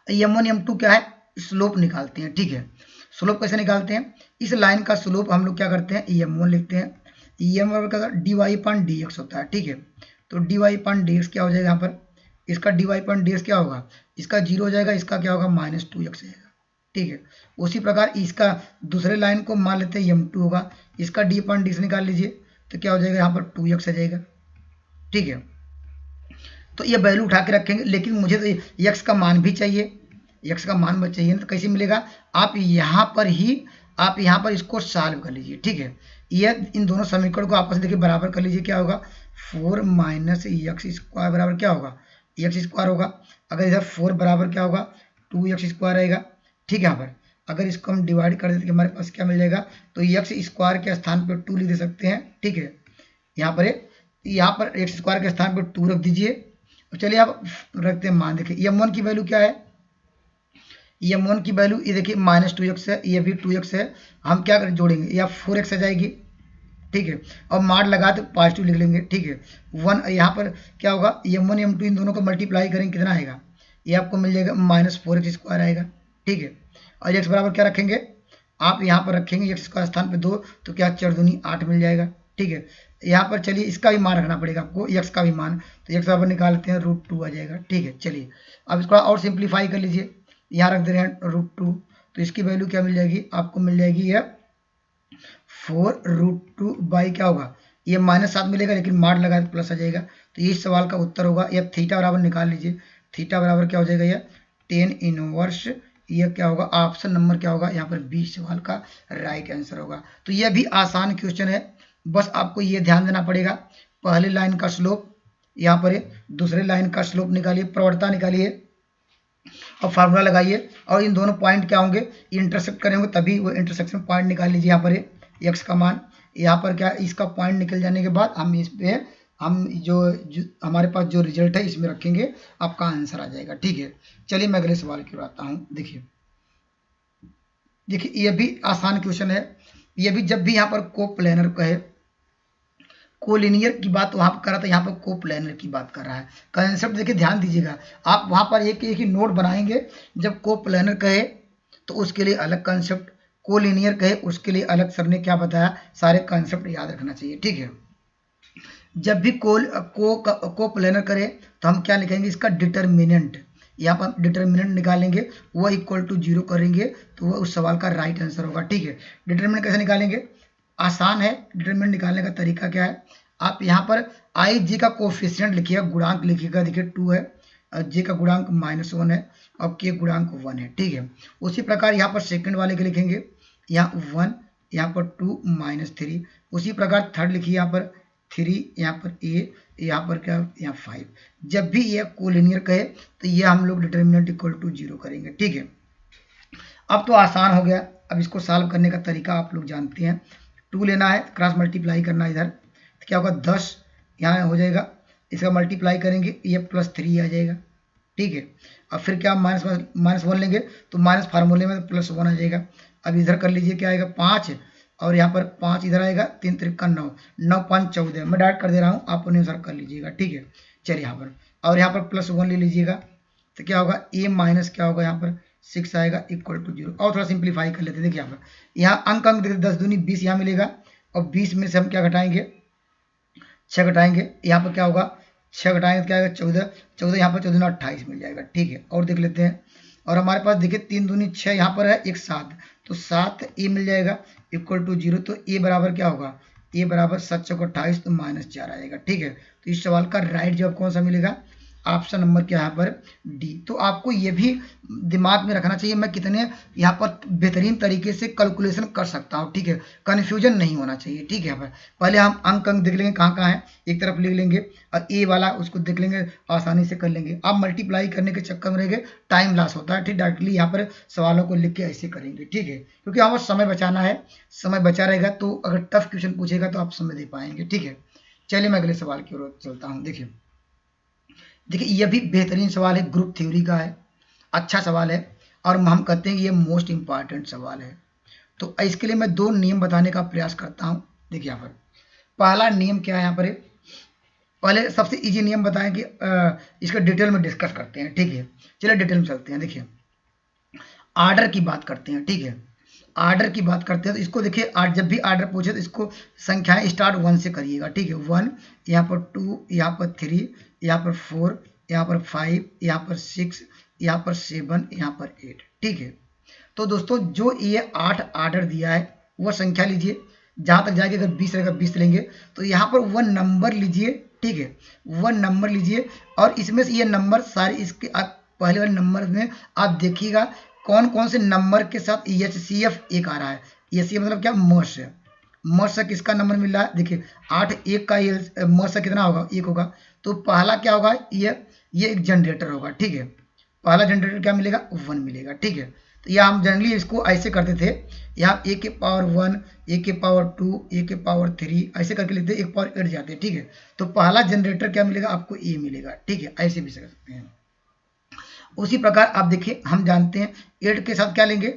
m1 m2 क्या है, स्लोप निकालते हैं। ठीक है, स्लोप कैसे निकालते हैं, इस लाइन का स्लोप हम लोग क्या करते हैं, em1 लिखते हैं, em1 का dy/dx होता है। ठीक है, तो dy/dx क्या हो जाएगा, यहाँ पर इसका dy/dx क्या होगा, इसका 0 हो जाएगा, इसका क्या होगा -2x आएगा। ठीक है, उसी प्रकार इसका दूसरे लाइन को मान लेते हैं m2 होगा, इसका dy/dx निकाल लीजिए तो क्या हो जाएगा, यहाँ पर 2x आ जाएगा। ठीक है, तो ये वैल्यू उठा के रखेंगे, लेकिन मुझे तो x का मान भी चाहिए, x का मान चाहिए तो कैसे मिलेगा, आप यहाँ पर इसको सॉल्व कर लीजिए। ठीक है, ये इन दोनों समीकरण को आपस में देखिए बराबर कर लीजिए, क्या होगा 4 माइनस एक्स स्क्वायर बराबर क्या होगा, एक्स स्क्वायर होगा। अगर इधर 4 बराबर क्या होगा, 2x स्क्वायर आएगा। ठीक है, यहाँ पर अगर इसको हम डिवाइड कर देते हमारे पास क्या मिल जाएगा, तो एक्स स्क्वायर के स्थान पर 2 लिख दे सकते हैं। ठीक है, यहाँ पर एक्स स्क्वायर के स्थान पर 2 रख दीजिए। चलिए आप रखते हैं मान, देखिए m1 की वैल्यू क्या है, m1 की वैल्यू ये देखिए -2x है, ये भी 2x है, हम क्या कर जोड़ेंगे, या 4x आ जाएगी। ठीक है, और मार लगा तो पॉजिटिव लिख लेंगे। ठीक है, 1 यहाँ पर क्या होगा, m1 m2 इन दोनों को मल्टीप्लाई करेंगे, कितना आएगा, ये आपको मिल जाएगा -4x स्क्वायर आएगा। ठीक है, और x बराबर क्या रखेंगे, आप यहाँ पर रखेंगे x का स्थान पे 2, तो क्या 4 दूनी 8 मिल जाएगा। ठीक है, यहाँ पर चलिए इसका भी मान रखना पड़ेगा आपको, x का भी मान, तो x बराबर निकालते हैं √2 आ जाएगा। ठीक है, चलिए अब इसको और सिंप्लीफाई कर लीजिए, यहाँ रख दे रहे हैं √2, तो इसकी वैल्यू क्या मिल जाएगी, आपको मिल जाएगी यह 4√2 बाई क्या होगा, ये -7 मिलेगा, लेकिन मार लगा तो प्लस आ जाएगा। तो ये सवाल का उत्तर होगा, यह थीटा बराबर निकाल लीजिए, थीटा बराबर क्या हो जाएगा, यह 10 इनवर्स, यह क्या होगा, ऑप्शन नंबर क्या होगा, यहाँ पर बी सवाल का राइट आंसर होगा। तो यह भी आसान क्वेश्चन है, बस आपको ये ध्यान देना पड़ेगा, पहले लाइन का स्लोप यहाँ पर दूसरे लाइन का स्लोप निकालिए, प्रवणता निकालिए और फार्मूला लगाइए, और इन दोनों पॉइंट क्या होंगे, इंटरसेक्ट करेंगे, तभी वो इंटरसेक्शन पॉइंट निकाल लीजिए। यहाँ पर x का मान, यहाँ पर क्या, इसका पॉइंट निकल जाने के बाद हम इस पे हम जो हमारे पास जो रिजल्ट है इसमें रखेंगे, आपका आंसर आ जाएगा। ठीक है, चलिए मैं अगले सवाल की ओर आता हूँ। देखिए ये भी आसान क्वेश्चन है, ये भी जब भी यहाँ पर कोप्लेनर कहे, कोलिनियर की बात वहां पर कर रहा था, यहाँ पर कोप्लेनर की बात कर रहा है। कंसेप्ट देखिए ध्यान दीजिएगा, आप वहां पर एक ही नोट बनाएंगे, जब कोप्लेनर कहे तो उसके लिए अलग कंसेप्ट, कोलिनियर कहे उसके लिए अलग, सर ने क्या बताया, सारे कंसेप्ट याद रखना चाहिए। ठीक है, जब भी कोप्लेनर करे तो हम क्या लिखेंगे, इसका डिटर्मिनेंट, यहाँ पर डिटर्मिनेंट निकालेंगे, वह इक्वल टू 0 करेंगे तो वह उस सवाल का राइट आंसर होगा। ठीक है, डिटर्मिनेंट कैसे निकालेंगे, आसान है, डिटरमिनेंट निकालने का तरीका क्या है, आप यहाँ पर आई जे का कोफिशिएंट लिखिएगा, गुणांक लिखिएगा, देखिए 2 है, जे का गुणांक -1 है और के गुणांक 1 है। ठीक है, उसी प्रकार यहाँ पर सेकंड वाले के लिखेंगे, यहाँ 1, यहाँ पर 2 -3, उसी प्रकार थर्ड लिखिए, यहाँ पर 3, यहाँ पर ए, यहाँ पर क्या, यहाँ 5। जब भी ये कोलिनियर कहे तो ये हम लोग डिटर्मिनेंट इक्वल टू 0 करेंगे। ठीक है, अब तो आसान हो गया, अब इसको सॉल्व करने का तरीका आप लोग जानते हैं, 2 लेना है, क्रॉस मल्टीप्लाई करना है इधर, तो क्या होगा 10 यहाँ हो जाएगा, इसका मल्टीप्लाई करेंगे ये +3 आ जाएगा। ठीक है, अब फिर क्या -1 लेंगे तो माइनस फार्मूले में +1 आ जाएगा। अब इधर कर लीजिए, क्या आएगा 5, और यहाँ पर 5 इधर आएगा, 3 त्रिका 9, 9 5 14, मैं डायरेक्ट कर दे रहा हूँ, आप अनुसार कर लीजिएगा। ठीक है, चलिए यहाँ पर, और यहाँ पर +1 ले लीजिएगा, तो क्या होगा a माइनस क्या होगा यहाँ पर 6 आएगा इक्वल टू 0। और थोड़ा सिंप्लीफाई कर लेते हैं। देखिए यहाँ पर यहाँ अंक देखिए 10 दूनी 20 यहाँ मिलेगा और 20 में से हम क्या घटाएंगे 6 घटाएंगे, यहाँ पर क्या होगा 6 घटाएंगे तो क्या आएगा 14, 14 यहाँ पर 14 28 मिल जाएगा। ठीक है, और देख लेते हैं। और हमारे पास देखिए 3 दूनी 6 यहाँ पर है, एक 7, तो 7 ए मिल जाएगा इक्वल टू 0। तो ए बराबर क्या होगा, ए बराबर 7 चौक 28 तो -4 आएगा। ठीक है, तो इस सवाल का राइट जवाब कौन सा मिलेगा, ऑप्शन नंबर क्या यहाँ पर डी। तो आपको ये भी दिमाग में रखना चाहिए मैं कितने यहाँ पर बेहतरीन तरीके से कैलकुलेशन कर सकता हूँ। ठीक है, कन्फ्यूजन नहीं होना चाहिए। ठीक है, यहाँ पर पहले हम अंक देख लेंगे कहाँ कहाँ है, एक तरफ लिख लेंगे और ए वाला उसको देख लेंगे, आसानी से कर लेंगे। आप मल्टीप्लाई करने के चक्कर में रहेंगे, टाइम लॉस होता है। ठीक, डायरेक्टली यहाँ पर सवालों को लिख के ऐसे करेंगे। ठीक है, क्योंकि हमें समय बचाना है, समय बचा रहेगा तो अगर टफ क्वेश्चन पूछेगा तो आप समय दे पाएंगे। ठीक है, चलिए मैं अगले सवाल की ओर चलता हूँ। देखिए ये भी बेहतरीन सवाल है, ग्रुप थ्योरी का है, अच्छा सवाल है और हम कहते हैं कि ये मोस्ट इंपॉर्टेंट सवाल है। तो इसके लिए मैं 2 नियम बताने का प्रयास करता हूं। देखिए यहाँ पर पहला नियम क्या है, यहाँ पर पहले सबसे इजी नियम बताएं कि इसका डिटेल में डिस्कस करते हैं। ठीक है, चलिए डिटेल में चलते हैं। देखिए आर्डर की बात करते हैं। ठीक है, आर्डर की बात करते हैं तो इसको देखिए जब भी आर्डर पूछे तो इसको संख्याएं स्टार्ट 1 से करिएगा। ठीक है, 1, यहाँ पर 2, यहाँ पर 3, यहाँ पर 4, यहाँ पर 5, यहाँ पर 6, यहाँ पर 7, यहाँ पर 8। ठीक है, तो दोस्तों जो ये 8 आर्डर दिया है वह संख्या लीजिए, जहां तक जाएगी अगर 20 रहेगा 20 लेंगे, तो यहाँ पर 1 नंबर लीजिए। ठीक है, 1 नंबर लीजिए और इसमें से ये नंबर सारे इसके आप पहले वाले नंबर में आप देखिएगा कौन कौन से नंबर के साथ HCF एक आ रहा है। HCF मतलब क्या, मर्स है। मर्स किसका नंबर मिल रहा है, देखिए 8 1 का मर्स कितना होगा, 1 होगा। तो पहला क्या होगा, ये एक जनरेटर होगा। ठीक है, पहला जनरेटर क्या मिलेगा, 1 मिलेगा। ठीक है, तो यह हम जनरली इसको ऐसे करते थे, यहाँ a के पावर 1, a के पावर 2, a के पावर 3 ऐसे करके लिखते 1 पावर 8 जाते हैं। ठीक है, तो पहला जनरेटर क्या मिलेगा आपको, a मिलेगा। ठीक है, ऐसे भी कर सकते हैं। उसी प्रकार आप देखिए हम जानते हैं 8 के साथ क्या लेंगे,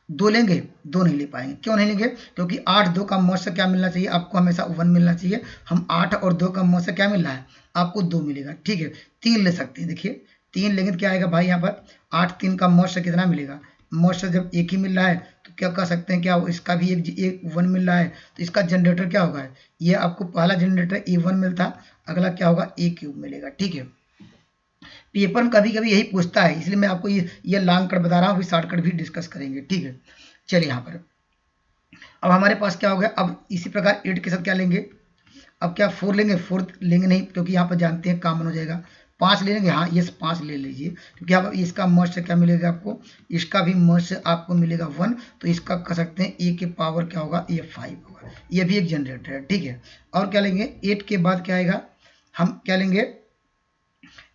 2 लेंगे, 2 नहीं ले पाएंगे। क्यों नहीं लेंगे, क्योंकि 8 2 का मौज से क्या मिलना चाहिए आपको, हमेशा 1 मिलना चाहिए। हम 8 और 2 का मौज से क्या मिल रहा है आपको, 2 मिलेगा। ठीक है, 3 ले सकते हैं। देखिए 3 लेंगे तो क्या आएगा भाई, यहाँ पर 8 3 का मौज से कितना मिलेगा, मौज से जब 1 ही मिल रहा है तो क्या कह सकते हैं, क्या इसका भी एक 1 मिल रहा है, तो इसका जनरेटर क्या होगा, ये आपको पहला जनरेटर A1 मिलता, अगला क्या होगा A³ मिलेगा। ठीक है, पेपर में कभी कभी यही पूछता है, इसलिए मैं आपको ये लॉन्ग कट बता रहा हूँ, शॉर्टकट भी डिस्कस करेंगे। ठीक है, चलिए यहाँ पर अब हमारे पास क्या हो गया, अब इसी प्रकार 8 के साथ क्या लेंगे, अब क्या 4 लेंगे, 4 लेंगे नहीं क्योंकि यहाँ पर जानते हैं कॉमन हो जाएगा। 5 ले लेंगे, हाँ ये 5 ले लीजिए क्योंकि यहाँ पर इसका मर्ज से क्या मिलेगा आपको, इसका भी मर्ज से आपको मिलेगा 1, तो इसका कह सकते हैं a के पावर क्या होगा, ये 5 होगा। ये भी एक जनरेटर है। ठीक है, और क्या लेंगे, 8 के बाद क्या आएगा, हम क्या लेंगे,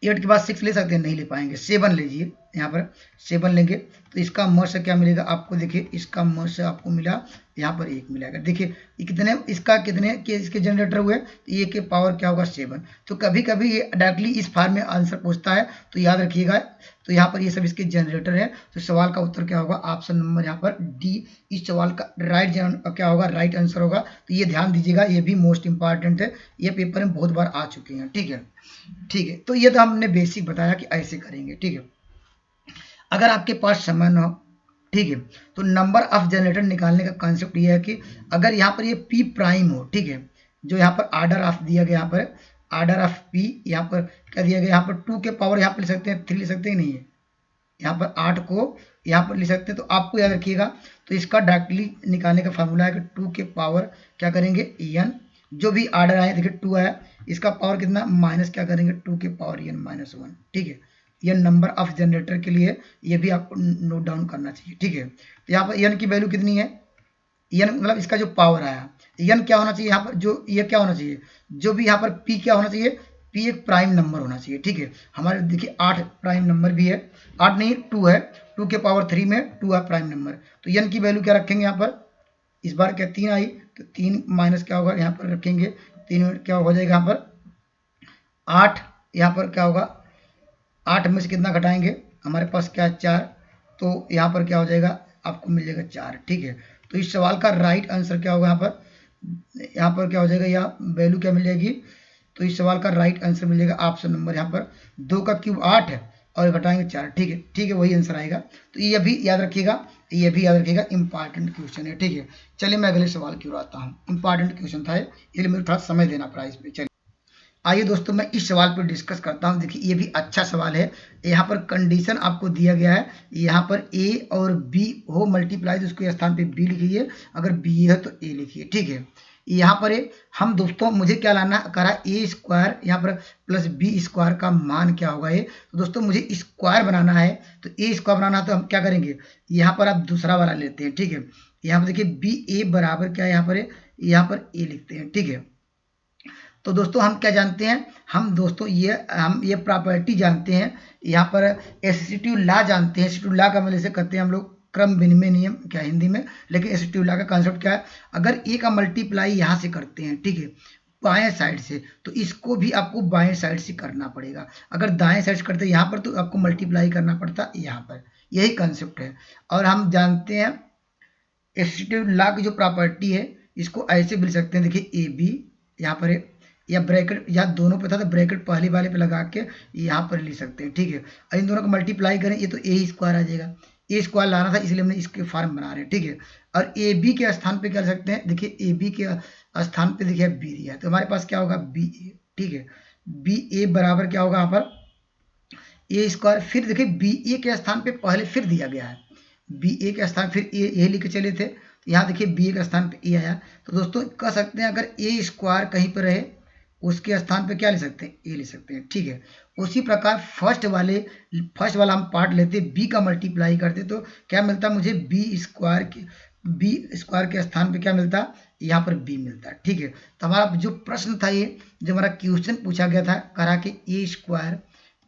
8 के बाद 6 ले सकते हैं, नहीं ले पाएंगे। 7 लीजिए, यहाँ पर 7 लेंगे तो इसका मर्ज से क्या मिलेगा आपको, देखिए इसका मर्ज से आपको मिला यहाँ पर 1 मिलेगा। देखिए कितने इसका कितने के इसके जनरेटर हुए, तो ये के पावर क्या होगा 7। तो कभी कभी ये डायरेक्टली इस फॉर्म में आंसर पूछता है, तो याद रखिएगा। तो यहाँ पर ये सब इसके जनरेटर है, तो सवाल का उत्तर क्या होगा, ऑप्शन नंबर यहाँ पर डी इस सवाल का राइट क्या होगा, राइट आंसर होगा। तो ये ध्यान दीजिएगा, ये भी मोस्ट इंपॉर्टेंट है, ये पेपर में बहुत बार आ चुके हैं। ठीक है, ठीक है, तो ये तो हमने बेसिक बताया कि ऐसे करेंगे। ठीक है, अगर आपके पास समय न हो, ठीक है, तो नंबर ऑफ जनरेटर निकालने का कॉन्सेप्ट ये है कि अगर यहाँ पर ये पी प्राइम हो, ठीक है, जो यहाँ पर आर्डर ऑफ दिया गया, यहाँ पर आर्डर ऑफ पी, यहाँ पर क्या दिया गया, यहाँ पर 2 के पावर यहाँ पर ले सकते हैं, 3 ले सकते हैं, नहीं है यहाँ पर 8 को यहाँ पर ले सकते हैं। तो आपको याद रखिएगा, तो इसका डायरेक्टली निकालने का फॉर्मूला है कि 2 के पावर क्या करेंगे n, जो भी आर्डर आए, देखिए 2 आया, इसका पावर कितना माइनस क्या करेंगे 2 के पावर n -1। ठीक है, ये नंबर ऑफ जनरेटर के लिए ये भी आपको नोट डाउन करना चाहिए। ठीक है, तो यहाँ पर n की वैल्यू कितनी है, n मतलब इसका जो पावर आया, n क्या होना चाहिए यहाँ पर, जो ये क्या होना चाहिए, जो भी यहाँ पर p क्या होना चाहिए, p एक प्राइम नंबर होना चाहिए। ठीक है, हमारे देखिए 8 प्राइम नंबर भी है, 8 नहीं 2 है, 2 के पावर 3 में 2 है प्राइम नंबर। तो n की वैल्यू क्या रखेंगे यहाँ पर, इस बार क्या 3 आई, तो 3 माइनस क्या होगा यहाँ पर रखेंगे, 3 क्या हो जाएगा यहाँ पर 8, यहाँ पर क्या होगा 8 में से कितना घटाएंगे, हमारे पास क्या 4, तो यहाँ पर क्या हो जाएगा आपको मिल जाएगा 4। ठीक है, तो इस सवाल का राइट आंसर क्या होगा, यहाँ पर क्या हो जाएगा, यहाँ वैल्यू क्या मिल जाएगी, तो इस सवाल का राइट आंसर मिलेगा ऑप्शन नंबर यहाँ पर 2 का क्यूब 8 है, और घटाएंगे 4, ठीक है, ठीक है, वही आंसर आएगा। तो ये भी याद रखिएगा, ये भी याद रखिएगा, इंपॉर्टेंट क्वेश्चन है, ठीक है। चलिए मैं अगले सवाल की ओर आता हूँ। इंपॉर्टेंट क्वेश्चन था ये, मुझे थोड़ा समय देना पड़ा इस पे। चलिए आइए दोस्तों मैं इस सवाल पर डिस्कस करता हूं। देखिए ये भी अच्छा सवाल है। यहाँ पर कंडीशन आपको दिया गया है, यहाँ पर ए और बी हो मल्टीप्लाई, तो उसके स्थान पे बी लिखिए, अगर बी है तो ए लिखिए, ठीक है। यहाँ पर हम दोस्तों मुझे क्या लाना करा, ए स्क्वायर यहाँ पर प्लस बी स्क्वायर का मान क्या होगा ये। तो दोस्तों मुझे स्क्वायर बनाना है, तो ए स्क्वायर बनाना है, तो हम क्या करेंगे, यहाँ पर आप दूसरा वाला लेते हैं, ठीक है। यहाँ पर देखिए बी ए बराबर क्या है, यहाँ पर ए लिखते हैं, ठीक है। तो दोस्तों हम क्या जानते हैं, हम दोस्तों ये प्रॉपर्टी जानते हैं, यहाँ पर एसोसिएटिव लॉ जानते हैं। एसोसिएटिव लॉ का मतलब इसे कहते हैं हम लोग क्रम विनिमय नियम, क्या हिंदी में, लेकिन एसोसिएटिव लॉ का कॉन्सेप्ट क्या है, अगर ए का मल्टीप्लाई यहाँ से करते हैं, ठीक है, बाएं साइड से, तो इसको भी आपको बाएं साइड से करना पड़ेगा। अगर दाएं साइड से करते हैं यहाँ पर, तो आपको मल्टीप्लाई करना पड़ता यहाँ पर, यही कंसेप्ट है। और हम जानते हैं एसोसिएटिव लॉ की जो प्रॉपर्टी है, इसको ऐसे भी लिख सकते हैं, देखिए ए बी यहाँ पर या ब्रैकेट, या दोनों पे था तो ब्रैकेट पहले वाले पे लगा के यहाँ पर लिख सकते हैं, ठीक है। और इन दोनों को मल्टीप्लाई करें, ये तो ए स्क्वायर आ जाएगा, ए स्क्वायर लाना था इसलिए हमने इसके फॉर्म बना रहे हैं, ठीक है। और ए बी के स्थान पे क्या लिख सकते हैं, देखिए ए बी के स्थान पे देखिए बी दिया है, तो हमारे पास क्या होगा बी ए, ठीक है। बी ए बराबर क्या होगा यहाँ पर ए स्क्वायर, फिर देखिए बी ए के स्थान पे पहले फिर दिया गया है, बी ए के स्थान फिर ए लिख के चले थे, तो यहाँ देखिए बी ए के स्थान पे ए आया। तो दोस्तों कह सकते हैं अगर ए स्क्वायर कहीं पर रहे, उसके स्थान पे क्या ले सकते हैं, ए ले सकते हैं, ठीक है। उसी प्रकार फर्स्ट वाला हम पार्ट लेते, बी का मल्टीप्लाई करते, तो क्या मिलता मुझे बी स्क्वायर के स्थान पे क्या मिलता, यहाँ पर बी मिलता, ठीक है। तो हमारा जो प्रश्न था, ये जो हमारा क्वेश्चन पूछा गया था, करा के ए स्क्वायर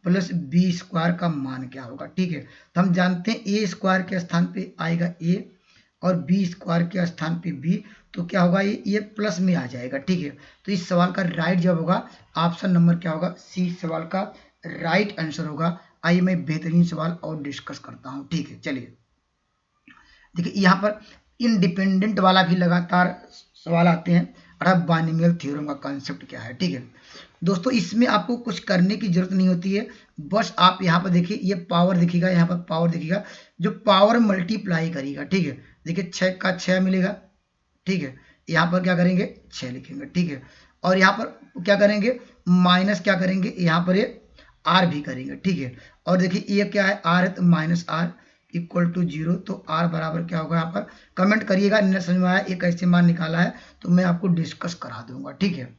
प्लस बी स्क्वायर का मान क्या होगा, ठीक है। तो हम जानते हैं ए स्क्वायर के स्थान पे आएगा ए और बी स्क्वायर के स्थान पे बी, तो क्या होगा ये प्लस में आ जाएगा, ठीक है। तो इस सवाल का राइट जवाब होगा ऑप्शन नंबर क्या होगा, सी सवाल का राइट आंसर होगा। आइए मैं बेहतरीन सवाल और डिस्कस करता हूं, ठीक है। चलिए देखिए यहाँ पर इंडिपेंडेंट वाला भी लगातार सवाल आते हैं, अर्थात बाइनोमियल थ्योरम का कॉन्सेप्ट क्या है, ठीक है। दोस्तों इसमें आपको कुछ करने की जरूरत नहीं होती है, बस आप यहाँ पर देखिए ये पावर दिखेगा, यहाँ पर पावर दिखेगा, जो पावर मल्टीप्लाई करेगा, ठीक है। देखिए 6 का 6 मिलेगा, ठीक है। यहाँ पर क्या करेंगे 6 लिखेंगे, ठीक है। और यहाँ पर क्या करेंगे माइनस क्या करेंगे, यहाँ पर ये आर भी करेंगे, ठीक है। और देखिए ये क्या है आर है, तो माइनस आर इक्वल टू 0, तो आर बराबर क्या होगा, यहाँ पर कमेंट करिएगा, नहीं समझ में आया ये कैसे मान निकाला है, तो मैं आपको डिस्कस करा दूंगा, ठीक है।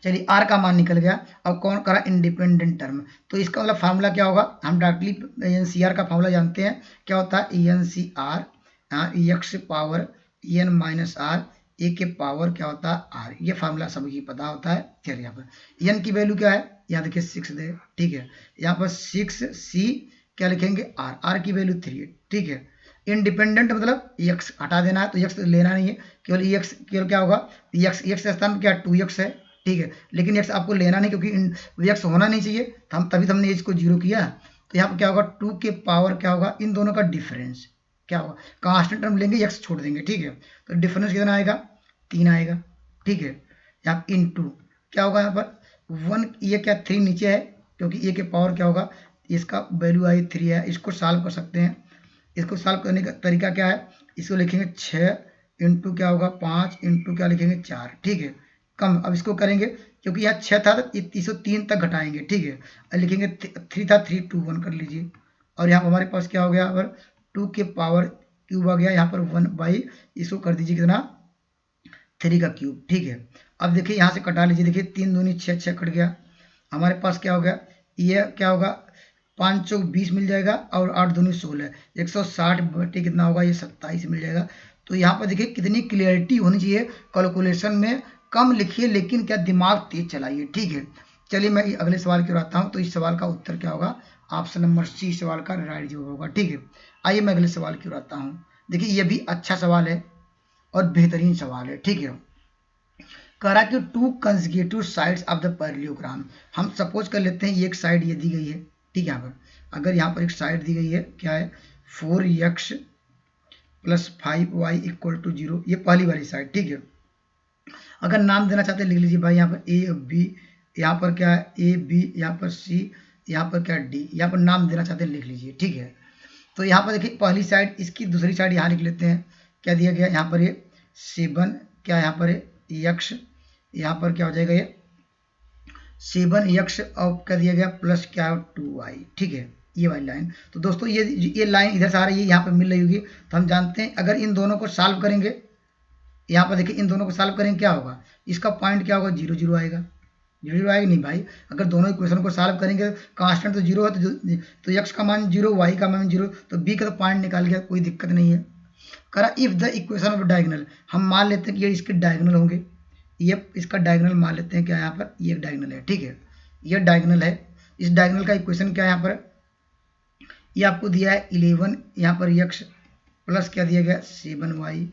चलिए आर का मान निकल गया। अब कौन करा, इंडिपेंडेंट टर्म, तो इसका मतलब फार्मूला क्या होगा, हम डायरेक्टली एनसीआर का फार्मूला जानते हैं, क्या होता है nCr x power n minus r, a के पावर क्या होता है आर, ये फार्मूला सभी पता होता है। चलिए यहाँ पर एन की वैल्यू क्या है, यहाँ देखिए 6 दे, ठीक है। यहाँ पर 6 सी क्या लिखेंगे आर की वैल्यू 3 है, ठीक है। इंडिपेंडेंट मतलब एक्स हटा देना है, तो एक्स लेना नहीं है, केवल एक्स केवल क्या होगा एक्स स्थान क्या 2x है, ठीक है। लेकिन एक्स आपको लेना नहीं, क्योंकि एक्स होना नहीं चाहिए, तो हम तभी हमने इसको 0 किया। तो यहाँ पर क्या होगा 2 के पावर क्या होगा, इन दोनों का डिफरेंस क्या होगा, कांस्टेंट टर्म लेंगे एक्स छोड़ देंगे, ठीक है। तो डिफरेंस कितना आएगा 3 आएगा, ठीक है। यहाँ इनटू क्या होगा, यहाँ पर 1, ये क्या 3 नीचे है, क्योंकि ए के पावर क्या होगा, इसका वैल्यू आई 3 है। इसको सॉल्व कर सकते हैं, इसको सॉल्व करने का तरीका क्या है, इसको लिखेंगे 6 इंटू क्या होगा 5 इंटू क्या लिखेंगे 4, ठीक है। कम अब इसको करेंगे, क्योंकि यहाँ 6 था तो 303 तक घटाएंगे, ठीक है। और लिखेंगे 3 था 3 2 1 कर लीजिए, और यहाँ हमारे पास क्या हो गया, यहाँ पर 2 के पावर क्यूब आ गया, यहाँ पर 1 इसको कर दीजिए कितना 3 का क्यूब, ठीक है। अब देखिए यहाँ से कटा लीजिए, देखिए 3 दूनी 6 6 कट गया, हमारे पास क्या हो गया, ये क्या होगा 5 चौक 20 मिल जाएगा, और 8 दूनी 16, 160 बटे कितना होगा, ये 27 मिल जाएगा। तो यहाँ पर देखिए कितनी क्लियरिटी होनी चाहिए कैलकुलेशन में, कम लिखिए लेकिन क्या दिमाग तेज चलाइए, ठीक है। चलिए मैं अगले सवाल की ओर आता हूँ। तो इस सवाल का उत्तर क्या होगा, ऑप्शन नंबर सी सवाल का राइट जवाब होगा, ठीक है। आइए मैं अगले सवाल की ओर आता हूँ। देखिए ये भी अच्छा सवाल है और बेहतरीन सवाल है, ठीक है। कह रहा कि 2 consecutive sides of the parallelogram, हम सपोज कर लेते हैं एक साइड ये दी गई है, ठीक है। यहाँ पर अगर यहाँ पर एक साइड दी गई है, क्या है 4x plus 5y equal to 0, ये पहली वाली साइड, ठीक है। अगर नाम देना चाहते हैं लिख लीजिए भाई, यहाँ पर ए बी, यहाँ पर क्या है ए बी, यहाँ पर सी, यहाँ पर क्या डी, यहाँ पर नाम देना चाहते हैं लिख लीजिए, ठीक है। तो यहाँ पर देखिए पहली साइड, इसकी दूसरी साइड यहाँ लिख लेते हैं। क्या दिया गया यहाँ पर, ये 7 क्या यहाँ पर यक्ष, यहाँ पर क्या हो जाएगा ये 7 यक्ष और क्या दिया गया प्लस क्या 2y, ठीक है, ये वाली लाइन। तो दोस्तों ये लाइन इधर से आ रही है, यहाँ पर मिल रही होगी। तो हम जानते हैं अगर इन दोनों को सॉल्व करेंगे, यहाँ पर देखिए इन दोनों को सॉल्व करेंगे क्या होगा, इसका पॉइंट क्या होगा 0 0 आएगा। 0 0 आएगा नहीं भाई, अगर दोनों इक्वेशन को सॉल्व करेंगे कांस्टेंट तो 0 है, तो x का मान 0 y का मान 0, तो b का तो पॉइंट निकाल गया, कोई दिक्कत नहीं है। करा if the equation of diagonal, हम मान लेते हैं कि ये इसके डायगोनल होंगे, ये इसका डायगोनल मान लेते हैं क्या यहाँ पर, ये डायगोनल है, ठीक है, ये डायगोनल है। इस डायगोनल का इक्वेशन क्या है यहाँ पर, ये आपको दिया है 11 यहाँ पर x प्लस क्या दिया गया 7y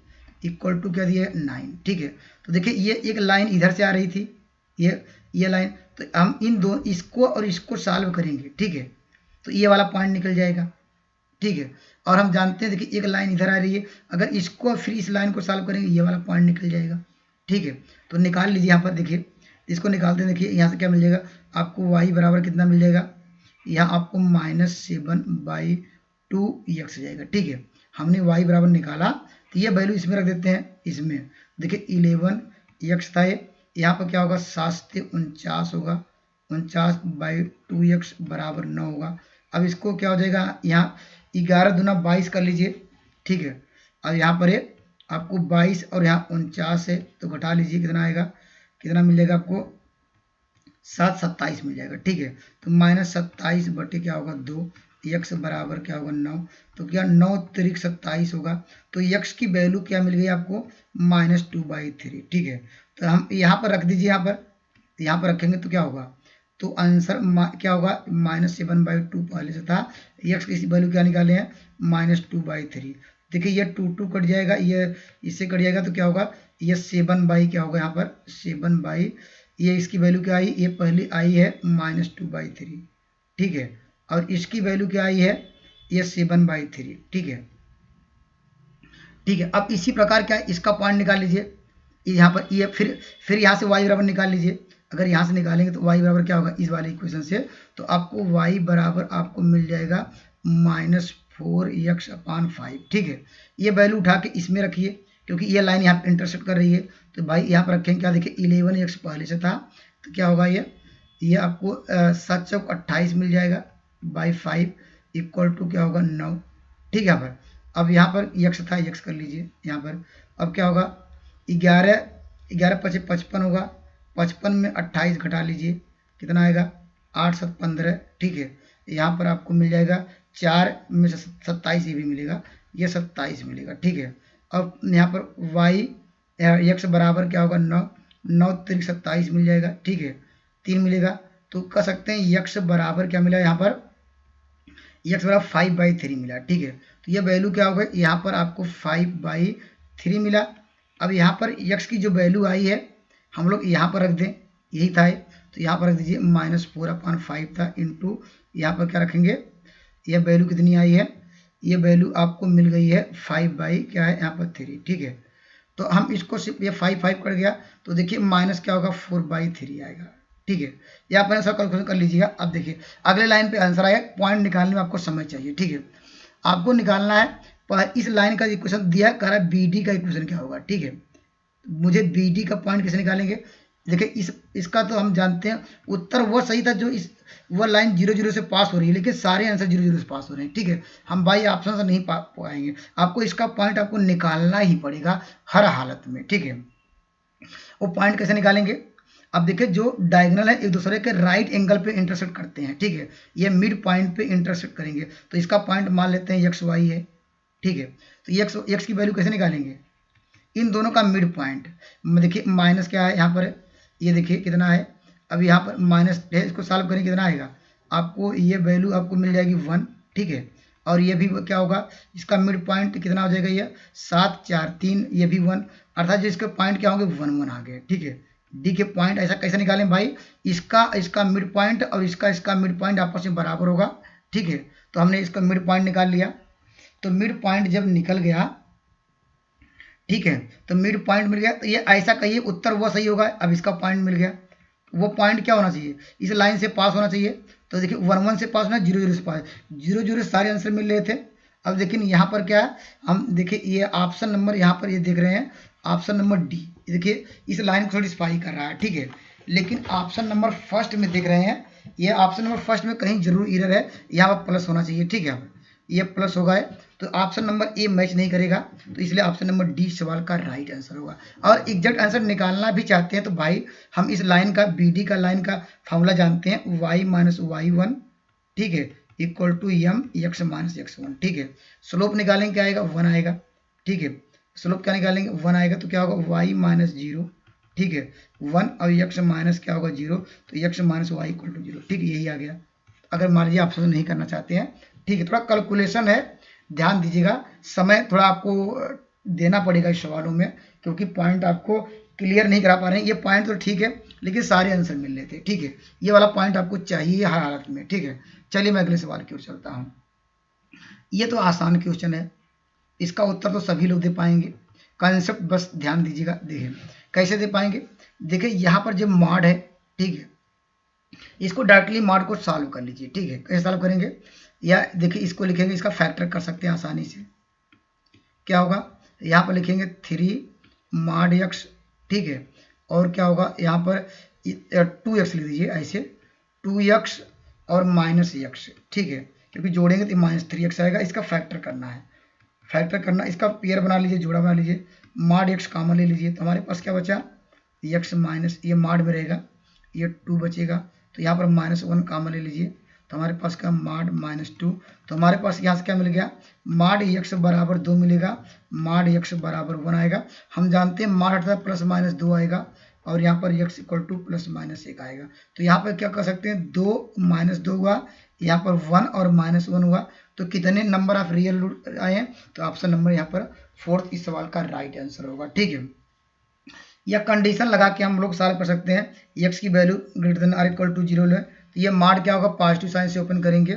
इक्वल टू क्या दिया है 9, ठीक है। तो देखिए ये एक लाइन इधर से आ रही थी, ये लाइन, तो हम इन दो इसको और इसको सॉल्व करेंगे, ठीक है, तो ये वाला पॉइंट निकल जाएगा, ठीक है। और हम जानते हैं देखिए एक लाइन इधर आ रही है, अगर इसको फिर इस लाइन को सॉल्व करेंगे ये वाला पॉइंट निकल जाएगा, ठीक है। तो निकाल लीजिए यहाँ पर, देखिए इसको निकालते हैं, देखिए यहाँ से क्या मिल जाएगा आपको y बराबर कितना मिल जाएगा, यहाँ आपको -7/2x जाएगा, ठीक है। हमने y बराबर निकाला, तो ये वैल्यू इसमें रख देते हैं, इसमें देखिए 11x था, यहाँ पर क्या होगा 7 से 49 होगा, 49/2x बराबर 9 होगा। अब इसको क्या हो जाएगा, यहाँ 11 दूना 22 कर लीजिए, ठीक है। अब यहाँ पर ये आपको 22 और यहाँ 49 है, तो घटा लीजिए कितना आएगा, कितना मिल जाएगा आपको 7 27 मिल जाएगा, ठीक है। तो -27 बटे क्या होगा 2, x बराबर क्या होगा 9, तो क्या 9 त्रिक 27 होगा। तो x की वैल्यू क्या मिल गई आपको -2/3, ठीक है। तो हम यहाँ पर रख दीजिए, यहाँ पर रखेंगे तो क्या होगा, तो आंसर क्या होगा -7/2 पहले से था, x की वैल्यू क्या निकाले हैं -2/3। देखिए ये 2 कट जाएगा, ये इससे कट जाएगा, तो क्या होगा ये 7 क्या होगा यहाँ पर 7 ये इसकी वैल्यू क्या आई, ये पहली आई है -2/3, ठीक है, और इसकी वैल्यू क्या आई है ये 7/3, ठीक है, ठीक है। अब इसी प्रकार क्या इसका पॉइंट निकाल लीजिए, यहाँ पर ये फिर यहाँ से y बराबर निकाल लीजिए। अगर यहाँ से निकालेंगे तो y बराबर क्या होगा इस वाले इक्वेशन से, तो आपको y बराबर आपको मिल जाएगा -4x/5, ठीक है। ये वैल्यू उठा के इसमें रखिए, क्योंकि ये लाइन यहाँ पर इंटरसेक्ट कर रही है, तो भाई यहाँ पर रखेंगे क्या, देखिए 11x पहले से था, तो क्या होगा ये आपको 7 चौक 28 मिल जाएगा बाई 5 इक्वल टू क्या होगा 9, ठीक है। यहाँ पर अब यहाँ पर x था, x कर लीजिए यहाँ पर। अब क्या होगा 11 5 55 होगा, 55 में 28 घटा लीजिए कितना आएगा 8 7 15, ठीक है। यहाँ पर आपको मिल जाएगा 4 में से 27 ये भी मिलेगा, ये 27 मिलेगा, ठीक है। अब यहाँ पर x बराबर क्या होगा 9 3 27 मिल जाएगा, ठीक है, 3 मिलेगा। तो कह सकते हैं x बराबर क्या मिला, यहाँ पर x बराबर 5/3 मिला, ठीक है। तो ये वैल्यू क्या होगा, यहाँ पर आपको 5/3 मिला। अब यहाँ पर x की जो वैल्यू आई है हम लोग यहाँ पर रख दें, यही था, तो यहाँ पर रख दीजिए -4/5 था इंटू यहाँ पर क्या रखेंगे, यह वैल्यू कितनी आई है, ये वैल्यू आपको मिल गई है 5 क्या है यहाँ पर 3, ठीक है। तो हम इसको सिर्फ ये 5 कट गया, तो देखिए माइनस क्या होगा 4/3 आएगा, ठीक है। यहाँ पर सब कैलकुलेशन कर लीजिएगा। अब देखिए अगले लाइन पे आंसर आएगा, पॉइंट निकालने में आपको समय चाहिए, ठीक है। आपको निकालना है पर इस लाइन का इक्वेशन दिया है, कह रहा है BD का इक्वेशन क्या होगा, ठीक है। मुझे BD का पॉइंट कैसे निकालेंगे, देखिए इसका तो हम जानते हैं उत्तर वो सही था जो वह लाइन 0 0 से पास हो रही है, लेकिन सारे आंसर 0 0 से पास हो रहे हैं, ठीक है। हम बाई ऑप्शन से नहीं पाएंगे, आपको इसका पॉइंट आपको निकालना ही पड़ेगा हर हालत में, ठीक है। वो पॉइंट कैसे निकालेंगे, अब देखिए जो डायगोनल है एक दूसरे के राइट एंगल पे इंटरसेक्ट करते हैं, ठीक है। ये मिड पॉइंट पे इंटरसेक्ट करेंगे, तो इसका पॉइंट मान लेते हैं XY है, ठीक है। तो x की वैल्यू कैसे निकालेंगे, इन दोनों का मिड पॉइंट, देखिए माइनस क्या है यहाँ पर, ये देखिए कितना है, अब यहाँ पर माइनस है, इसको सॉल्व करेंगे कितना आएगा आपको, ये वैल्यू आपको मिल जाएगी 1, ठीक है। और ये भी क्या होगा, इसका मिड पॉइंट कितना हो जाएगा, ये 7 4 3, ये भी 1, अर्थात जो इसके पॉइंट क्या होंगे 1 1 आ गए, ठीक है। डी के पॉइंट ऐसा कैसे निकालें भाई, इसका मिड पॉइंट और इसका मिड पॉइंट आपस में बराबर होगा, ठीक है। तो हमने इसका मिड पॉइंट निकाल लिया, तो मिड पॉइंट जब निकल गया, ठीक है, तो मिड पॉइंट मिल गया, तो ये ऐसा कहिए उत्तर वो सही होगा। अब इसका पॉइंट मिल गया, वो पॉइंट क्या होना चाहिए, इस लाइन से पास होना चाहिए, तो देखिए 1 1 से पास होना, 0 0 से पास, 0 0 सारे आंसर मिल रहे थे। अब देखिए यहाँ पर क्या है, हम देखिए ये ऑप्शन नंबर यहाँ पर ये देख रहे हैं ऑप्शन नंबर डी, देखिए इस लाइन को सेटिस्फाई कर रहा है, ठीक है। लेकिन ऑप्शन नंबर फर्स्ट में देख रहे हैं, ये ऑप्शन नंबर फर्स्ट में कहीं जरूर एरर है, यहाँ पर प्लस होना चाहिए, ठीक है। ये प्लस होगा है, तो ऑप्शन नंबर ए मैच नहीं करेगा, तो इसलिए ऑप्शन नंबर डी सवाल का राइट आंसर होगा। और एग्जैक्ट आंसर निकालना भी चाहते हैं तो भाई हम इस लाइन का, बी डी का लाइन का फॉर्मूला जानते हैं, y माइनस y1, ठीक है, equal to M X minus x1, ठीक है। स्लोप निकालेंगे क्या आएगा, 1 आएगा, ठीक है। स्लोप क्या निकालेंगे, 1 आएगा, तो क्या होगा y माइनस 0, ठीक है, 1 और x माइनस क्या होगा 0, तो x minus y equal to 0, ठीक है, यही आ गया। अगर मान लीजिए आप सब नहीं करना चाहते हैं, ठीक है, थोड़ा कैलकुलेशन है, ध्यान दीजिएगा, समय थोड़ा आपको देना पड़ेगा इस सवालों में, क्योंकि पॉइंट आपको क्लियर नहीं करा पा रहे हैं। ये पॉइंट तो ठीक है, लेकिन सारे आंसर मिल रहे थे, ठीक है, ये वाला पॉइंट आपको चाहिए हर हालत में, ठीक है। चलिए मैं अगले सवाल की ओर चलता हूँ। ये तो आसान क्वेश्चन है, इसका उत्तर तो सभी लोग दे पाएंगे, कॉन्सेप्ट बस ध्यान दीजिएगा। देखिए कैसे दे पाएंगे, देखिए यहाँ पर जो मॉड है, ठीक है, इसको डायरेक्टली मॉड को सॉल्व कर लीजिए, ठीक है। कैसे सॉल्व करेंगे, या देखिए इसको लिखेंगे, इसका फैक्टर कर सकते हैं आसानी से। क्या होगा, यहाँ पर लिखेंगे 3 मॉड x, ठीक है, और क्या होगा यहाँ पर 2x लिख दीजिए, ऐसे 2x और माइनस x, ठीक है, क्योंकि जोड़ेंगे तो माइनस 3x आएगा। इसका फैक्टर करना है, फैक्टर करना, इसका पेयर बना लीजिए, जोड़ा बना लीजिए, मॉड x कॉमन ले लीजिए, तो हमारे पास क्या बचा, x माइनस, ये मॉड में रहेगा, ये 2 बचेगा, तो यहाँ पर -1 कॉमन ले लीजिए, तो हमारे पास क्या मॉड -2, तो हमारे पास यहाँ से क्या मिल गया, मॉड x बराबर 2 मिलेगा, मॉड x बराबर 1 आएगा। हम जानते हैं मॉड हटता है प्लस माइनस 2 आएगा, और यहाँ पर x equal two plus minus 1 आएगा। तो यहाँ पर क्या कर सकते हैं, 2 माइनस 2 हुआ, यहाँ पर 1 और -1 हुआ, तो कितने नंबर ऑफ रियल रूट आए हैं, तो ऑप्शन नंबर यहाँ पर फोर्थ इस सवाल का राइट आंसर होगा, ठीक है। या कंडीशन लगा के हम लोग सॉल्व कर सकते हैं, x की value greater than or equal to 0 ले, तो ये मॉड क्या होगा, पॉजिटिव साइन से ओपन करेंगे,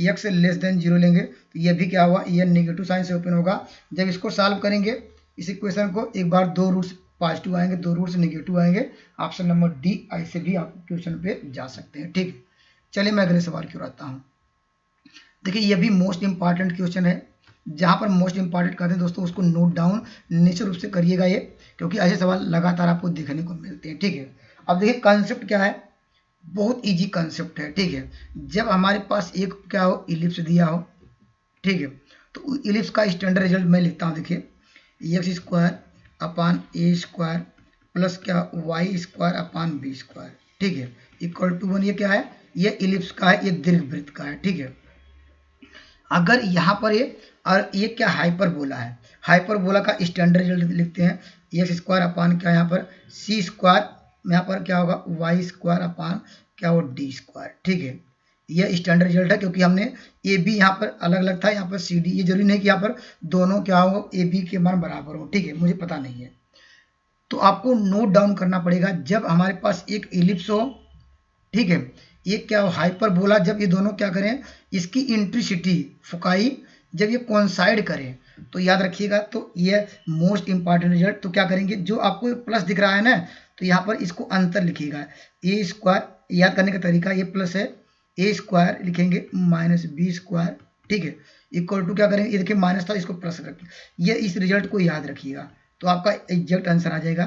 x लेस देन 0 लेंगे, तो ये भी क्या हुआ, ये नेगेटिव साइन से ओपन होगा। जब इसको सॉल्व करेंगे इस इक्वेशन को, एक बार 2 रूट्स पॉजिटिव आएंगे, 2 रूट्स नेगेटिव आएंगे, ऑप्शन नंबर डी, ऐसे भी आप क्वेश्चन पे जा सकते हैं, ठीक। चलिए मैं अगले सवाल की ओर आता हूँ। देखिए ये भी मोस्ट इंपॉर्टेंट क्वेश्चन है, जहाँ पर मोस्ट इंपॉर्टेंट कहते हैं दोस्तों, उसको नोट डाउन निश्चित रूप से करिएगा ये, क्योंकि ऐसे सवाल लगातार आपको देखने को मिलते हैं, ठीक है। अब देखिए कॉन्सेप्ट क्या है, बहुत इजी कॉन्सेप्ट है, ठीक है। जब हमारे पास एक क्या हो, इलिप्स दिया हो, ठीक है, तो इलिप्स का स्टैंडर्ड रिजल्ट मैं लिखता हूँ, देखिए x square upon A square plus क्या Y square upon B square, ठीक है, इक्वल टू 1। ये क्या है, ये इलिप्स का है, ये दीर्घवृत्त का है, ठीक है। अगर यहाँ पर ये क्या हाइपरबोला है, हाइपरबोला का स्टैंडर्ड रिजल्ट लिखते हैं, एक्स स्क्वायर अपान क्या यहाँ पर सी स्क्वायर, यहाँ पर क्या होगा वाई स्क्वायर अपान क्या हो डी स्क्वायर, ठीक है। यह स्टैंडर्ड रिजल्ट है, क्योंकि हमने ए बी यहाँ पर अलग अलग था, यहाँ पर सी डी, ये जरूरी नहीं कि यहाँ पर दोनों क्या हो ए बी के मान बराबर हो, ठीक है, मुझे पता नहीं है, तो आपको नोट डाउन करना पड़ेगा। जब हमारे पास एक इलिप्स हो, ठीक है, ये क्या हो हाइपरबोला, जब ये दोनों क्या करें, इसकी इंट्रिसिटी फुकाई जब ये कोइंसाइड करें, तो याद रखिएगा, तो ये मोस्ट इंपॉर्टेंट रिजल्ट। तो क्या करेंगे, जो आपको प्लस दिख रहा है ना, तो यहाँ पर इसको अंतर लिखिएगा, ए स्क्वायर, याद करने का तरीका ये प्लस है, ए स्क्वायर लिखेंगे माइनस बी स्क्वायर, ठीक है, इक्वल टू क्या करेंगे, ये देखिए माइनस था, इसको प्लस रखिए, ये इस रिजल्ट को याद रखिएगा, तो आपका एग्जैक्ट आंसर आ जाएगा।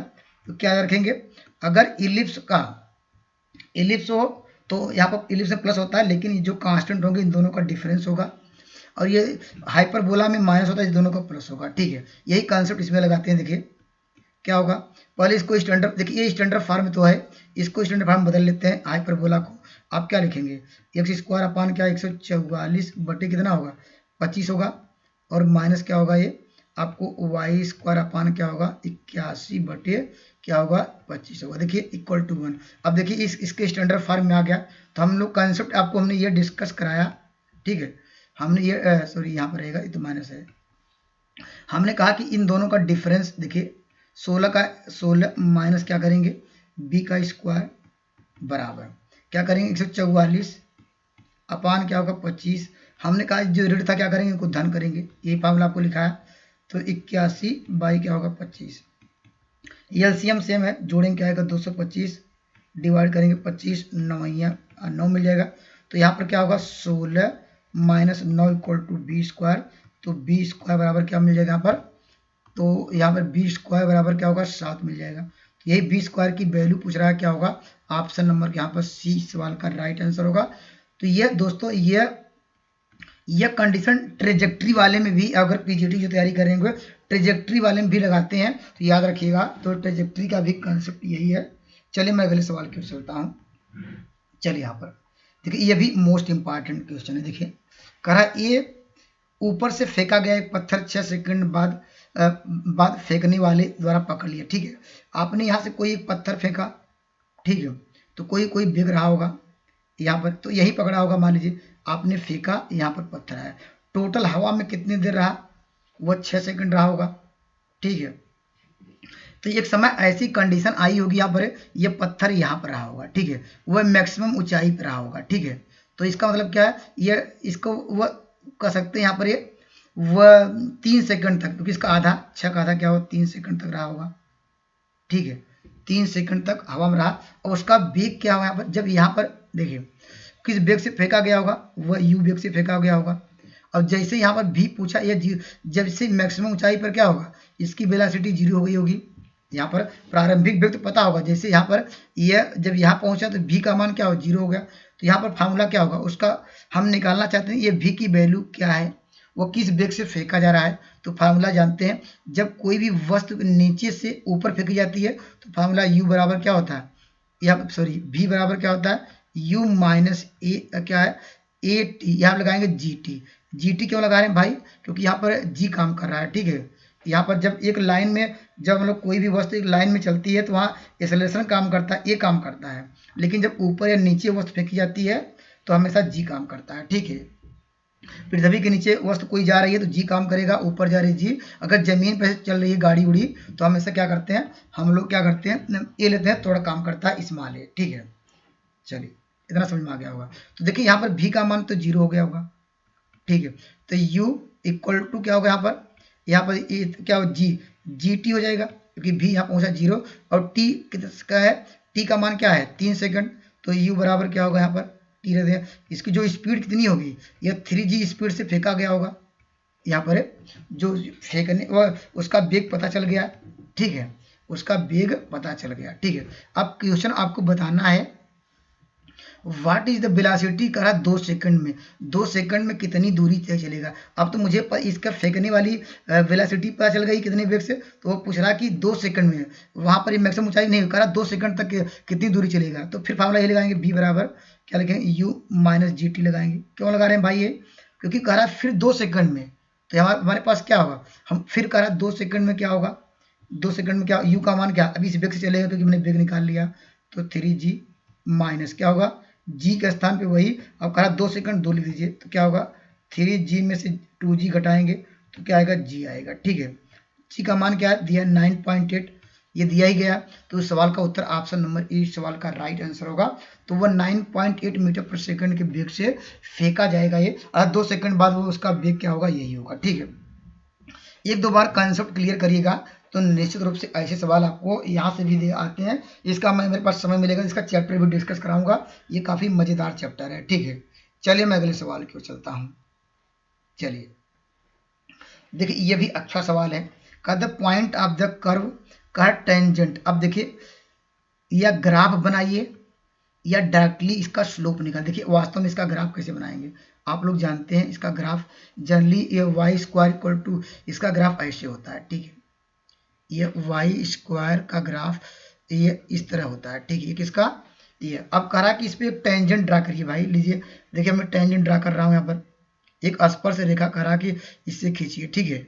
तो क्या रखेंगे, अगर इलिप्स का इलिप्स हो तो यहाँ पर इलिप्स में प्लस होता है, लेकिन जो कांस्टेंट होंगे इन दोनों का डिफरेंस होगा, और ये हाइपरबोला में माइनस होता है, इस दोनों का प्लस होगा, ठीक है। यही कॉन्सेप्ट इसमें लगाते हैं। देखिए क्या होगा, पहले इसको स्टैंडर्ड, देखिए ये स्टैंडर्ड फॉर्म तो है, इसको स्टैंडर्ड फॉर्म बदल लेते हैं हाइपरबोला को। आप क्या लिखेंगे, एक्स स्क्वायर अपान क्या 144 बटे कितना होगा 25 होगा, और माइनस क्या होगा ये आपको वाई स्क्वायर अपान क्या होगा 81 बटे क्या होगा 25 होगा। देखिए इक्वल टू 1। अब देखिए इसके स्टैंडर्ड फॉर्म में आ गया। तो हम लोग कंसेप्ट आपको हमने ये डिस्कस कराया, ठीक है। हमने ये सॉरी यहाँ पर रहेगा, ये तो माइनस है। हमने कहा कि इन दोनों का डिफरेंस देखिए 16 का 16 माइनस क्या करेंगे बी का स्क्वायर बराबर क्या करेंगे 144 अपान क्या होगा 25। हमने कहा जो ऋण था क्या करेंगे इनको धन करेंगे, यही फार्मूला आपको लिखाया। तो 81 बाई क्या होगा 25, एलसीएम सेम है, जोड़ेंगे क्या आएगा 225 डिवाइड करेंगे 25 9 मिल जाएगा। तो यहाँ पर क्या होगा 16 minus 9 equal to B square. तो बी स्क्वायर बराबर क्या मिल जाएगा यहाँ पर, तो यहाँ पर बी स्क्वायर बराबर क्या होगा 7 मिल जाएगा। तो यही बी स्क्वायर की वैल्यू पूछ रहा है, क्या होगा ऑप्शन नंबर यहाँ पर सी सवाल का राइट आंसर होगा। तो ये दोस्तों यह कंडीशन ट्रेजेक्ट्री वाले में भी, अगर पीजीटी जो तैयारी करेंगे ट्रेजेक्ट्री वाले में भी लगाते हैं तो याद रखिएगा। तो ट्रेजेक्ट्री का भी कंसेप्ट यही है। चलिए मैं अगले सवाल की ओर चलता हूँ। चलिए यहाँ पर देखिए ये भी मोस्ट इंपॉर्टेंट क्वेश्चन है। देखिए कह रहा है ये ऊपर से फेंका गया एक पत्थर 6 सेकंड बाद फेंकने वाले द्वारा पकड़ लिया। ठीक है, आपने यहाँ से कोई एक पत्थर फेंका, ठीक है, तो कोई बिग रहा होगा यहाँ पर, तो यही पकड़ा होगा। मान लीजिए आपने फेंका, यहाँ पर पत्थर आया, टोटल हवा में कितनी देर रहा, वह 6 सेकंड रहा होगा। ठीक है, तो एक समय ऐसी कंडीशन आई होगी यहाँ पर, ये पत्थर यहाँ पर रहा होगा। ठीक है, वह मैक्सिमम ऊंचाई पर रहा होगा। ठीक है, तो इसका मतलब क्या है, ये इसको वह कह सकते हैं यहाँ पर, ये वह 3 सेकंड तक, क्योंकि इसका आधा 6 का आधा क्या होगा 3 सेकंड तक रहा होगा। ठीक है, 3 सेकंड तक हवा में रहा, और उसका वेग क्या होगा यहाँ पर, जब यहाँ पर देखिए किस वेग से फेंका गया होगा, वह यू वेग से फेंका गया होगा। और जैसे यहाँ पर भी पूछा, ये जब से मैक्सिमम ऊंचाई पर क्या होगा, इसकी वेलोसिटी 0 हो गई होगी। यहाँ पर प्रारंभिक वेग तो पता होगा, जैसे यहाँ पर यह जब यहाँ पहुंचा तो भी का मान क्या हो 0 हो गया। तो यहाँ पर फार्मूला क्या होगा, उसका हम निकालना चाहते हैं, ये भी की वैल्यू क्या है, वो किस वेग से फेंका जा रहा है। तो फार्मूला जानते हैं, जब कोई भी वस्तु नीचे से ऊपर फेंकी जाती है तो फार्मूला u बराबर क्या होता है, यहाँ सॉरी v बराबर क्या होता है, u माइनस ए क्या है ए टी, यहाँ लगाएंगे जी टी। जी टी क्यों लगा रहे हैं भाई, क्योंकि यहाँ पर जी काम कर रहा है। ठीक है, यहाँ पर जब एक लाइन में, जब हम लोग कोई भी वस्तु एक लाइन में चलती है तो वहाँ एक्सेलरेशन काम करता है, ए काम करता है। लेकिन जब ऊपर या नीचे वस्तु फेंकी जाती है तो हमेशा जी काम करता है। ठीक है, पृथ्वी के नीचे वस्तु कोई जा रही है तो जी काम करेगा, ऊपर जा रही है जी। अगर जमीन पर चल रही है गाड़ी उड़ी तो हमेशा क्या करते हैं, हम लोग क्या करते हैं, ए लेते हैं, थोड़ा काम करता है स्मॉल ए। ठीक है, चलिए इतना समझ में आ गया होगा। तो देखिए यहाँ पर भी का मान तो 0 हो गया होगा। ठीक है, तो u इक्वल टू क्या होगा, यहाँ पर क्या हो जी टी हो जाएगा, क्योंकि भी यहाँ पहुंचा 0 और टी किसका है, टी का मान क्या है 3 सेकंड। तो u बराबर क्या होगा, यहाँ पर टी रहते हैं, इसकी जो स्पीड कितनी होगी, यह 3g स्पीड से फेंका गया होगा। यहाँ पर जो फेंकने उसका वेग पता चल गया। ठीक है, उसका वेग पता चल गया। ठीक है, अब क्वेश्चन आपको बताना है व्हाट इज द वेलोसिटी, करा 2 सेकंड में, 2 सेकंड में कितनी दूरी तय चलेगा। अब तो मुझे इसका फेंकने वाली वेलोसिटी पता चल गई कितने वेग से, तो वो पूछ रहा कि 2 सेकंड में, वहां पर मैक्सिमम ऊंचाई नहीं करा, 2 सेकंड तक कितनी दूरी चलेगा। तो फिर फार्मूला ये लगाएंगे बी बराबर क्या लिखेंगे, यू माइनस जी टी लगाएंगे। क्यों लगा रहे हैं भाई ये, क्योंकि कह रहा फिर 2 सेकंड में, तो हमारे पास क्या होगा, हम फिर कह रहा 2 सेकंड में क्या होगा, 2 सेकंड में क्या, यू का मान क्या अभी इस वेग से चलेगा क्योंकि मैंने वेग निकाल लिया। तो 3g माइनस क्या होगा, g के स्थान पे वही, अब कहा 2 सेकंड 2 लिख दीजिए, तो क्या होगा 3g में से 2g घटाएंगे तो क्या आएगा, g आएगा। ठीक है, g का मान क्या है दिया 9.8, ये दिया ही गया। तो इस सवाल का उत्तर ऑप्शन नंबर ए सवाल का राइट आंसर होगा। तो वह 9.8 मीटर पर सेकंड के वेग से फेंका जाएगा ये, और 2 सेकंड बाद वो उसका वेग क्या होगा, यही होगा। ठीक है, एक दो बार कंसेप्ट क्लियर करिएगा तो निश्चित रूप से ऐसे सवाल आपको यहाँ से भी आते हैं। इसका मेरे पास समय मिलेगा, इसका चैप्टर भी डिस्कस कराऊंगा, ये काफी मजेदार चैप्टर है। ठीक है, चलिए मैं अगले सवाल की ओर चलता हूँ। चलिए देखिए ये भी अच्छा सवाल है, का the point of the curve का टेंजेंट। अब देखिए या ग्राफ बनाइए या डायरेक्टली इसका स्लोप निकाल। देखिए वास्तव में इसका ग्राफ कैसे बनाएंगे, आप लोग जानते हैं इसका ग्राफ जनरली ये वाई स्क्वायर इक्वल टू, इसका ग्राफ ऐसे होता है। ठीक है, ये वाई स्क्वायर का ग्राफ ये इस तरह होता है। ठीक है, ये किसका, ये। अब कह रहा कि इस पे एक टेंजेंट ड्रा करिए भाई, लीजिए देखिए मैं टेंजेंट ड्रा कर रहा हूँ। यहाँ पर एक स्पर्श रेखा करा कि इससे खींचिए। ठीक है,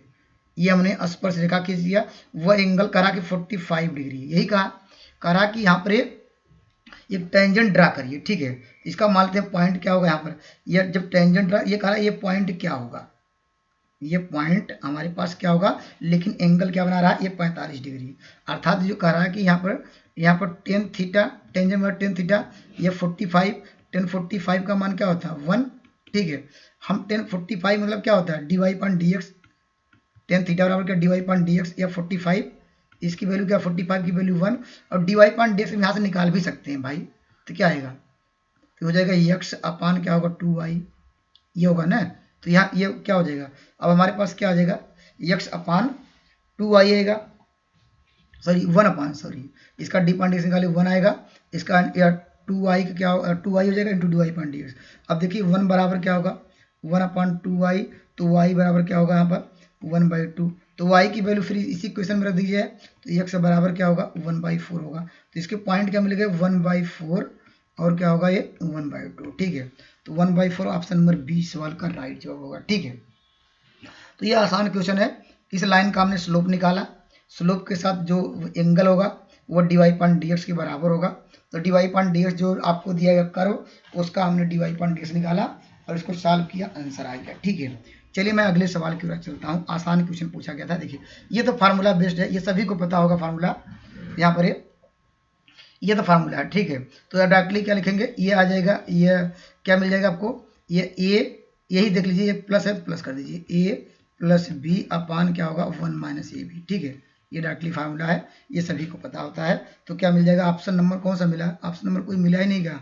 ये हमने स्पर्श रेखा खींच दिया, वह एंगल करा कि 45 डिग्री, यही कहा कि यहाँ पर एक टेंजेंट ड्रा करिए। ठीक है, इसका मान लेते हैं पॉइंट क्या होगा यहाँ पर, ये जब टेंजेंट ड्रा, ये कहा ये पॉइंट क्या होगा, ये पॉइंट हमारे पास क्या होगा, लेकिन एंगल क्या बना रहा है, ये 45 डिग्री। अर्थात जो कह रहा है कि यहाँ पर टेन थीटा, टेंजेंट में टेन थीटा, ये 45, टेन 45 का मान क्या होता है 1। ठीक है, हम टेन 45 मतलब क्या होता है dy upon dx, tan theta बराबर क्या dy अपॉन dx, या 45 इसकी वैल्यू क्या 45 की वैल्यू 1, और dy अपॉन dx यहाँ से निकाल भी सकते हैं भाई। तो क्या आएगा तो हो जाएगा यक्स अपान क्या होगा 2y, ये होगा ना। तो यहाँ ये क्या हो जाएगा, अब हमारे पास क्या आ जाएगा, यक्स अपान 2y आएगा, सॉरी 1 अपान, सॉरी इसका डी पान डी एक्स निकाले 1 आएगा, इसका 2y का क्या होगा, 2y हो जाएगा इंटू 2y पान डी एक्स। अब देखिए 1 बराबर क्या होगा 1 अपान 2y, तो y बराबर क्या होगा यहाँ पर 1/2। तो y की वैल्यू फिर इसी क्वेश्चन में रख दीजिए, तो x बराबर क्या होगा 1/4 होगा। तो इसके पॉइंट क्या मिलेगा 1/4 और क्या होगा ये 1/2, ठीक है। तो 1/4 ऑप्शन नंबर बी सवाल का राइट जवाब होगा, ठीक है। तो ये आसान क्वेश्चन है। इस लाइन का हमने स्लोप निकाला, स्लोप के साथ जो एंगल होगा वो dy पान dx के बराबर होगा। तो dy पान dx जो आपको दिया गया कर्व उसका हमने dy पान dx निकाला और इसको सॉल्व किया, आंसर आ गया, ठीक है। चलिए मैं अगले सवाल की ओर चलता हूँ। आसान क्वेश्चन पूछा गया था, देखिए ये तो फार्मूला बेस्ड है, ये सभी को पता होगा फार्मूला, यहाँ पर ये तो फार्मूला है, ठीक है। तो डायरेक्टली क्या लिखेंगे, ये आ जाएगा, ये क्या मिल जाएगा आपको, ये a, यही देख लीजिए, ये प्लस है तो प्लस कर दीजिए, a प्लस बी अपान क्या होगा 1 माइनस ए बी, ठीक है। ये डायरेक्टली फार्मूला है, ये सभी को पता होता है। तो क्या मिल जाएगा, ऑप्शन नंबर कौन सा मिला, ऑप्शन नंबर कोई मिला ही नहीं, क्या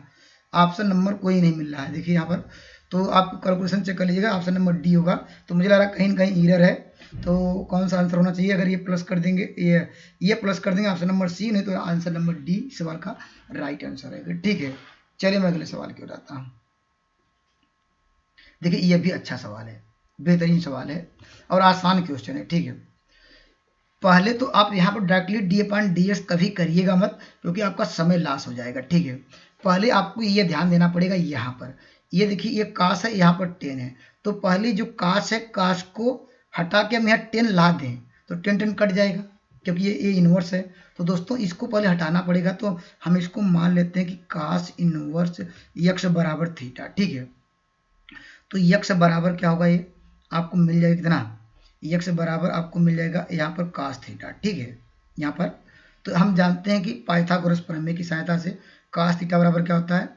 ऑप्शन नंबर कोई नहीं मिल रहा है, देखिए यहाँ पर। तो आप कैलकुलेशन चेक कर लीजिएगा, ऑप्शन नंबर डी होगा। तो मुझे लग रहा है कहीं ना कहीं एरर है, तो कौन सा आंसर होना चाहिए, अगर ये प्लस कर देंगे, ये प्लस कर देंगे ऑप्शन नंबर सी, नहीं तो आंसर नंबर डी सवाल का राइट आंसर है, ठीक है। चलिए मैं अगले सवाल की ओर आता हूँ। देखिए ये भी अच्छा सवाल है, बेहतरीन सवाल है और आसान क्वेश्चन है, ठीक है। पहले तो आप यहाँ पर डायरेक्टली डी अपान डी एक्स कभी करिएगा मत, क्योंकि आपका समय लॉस हो जाएगा, ठीक है। पहले आपको ये ध्यान देना पड़ेगा, यहाँ पर ये देखिए ये कास है, यहाँ पर 10 है, तो पहले जो कास है, कास को हटा के हम यहाँ 10 ला दें तो 10 कट जाएगा, क्योंकि ये इनवर्स है। तो दोस्तों इसको पहले हटाना पड़ेगा, तो हम इसको मान लेते हैं कि कास इनवर्स यक्स बराबर थीटा, ठीक है। तो यक्स बराबर क्या होगा, ये आपको मिल जाएगा कितना, यक्स बराबर आपको मिल जाएगा यहाँ पर कास थीटा, ठीक है। यहाँ पर तो हम जानते हैं कि पाइथागोरस प्रमेय की सहायता से कास थीटा बराबर क्या होता है,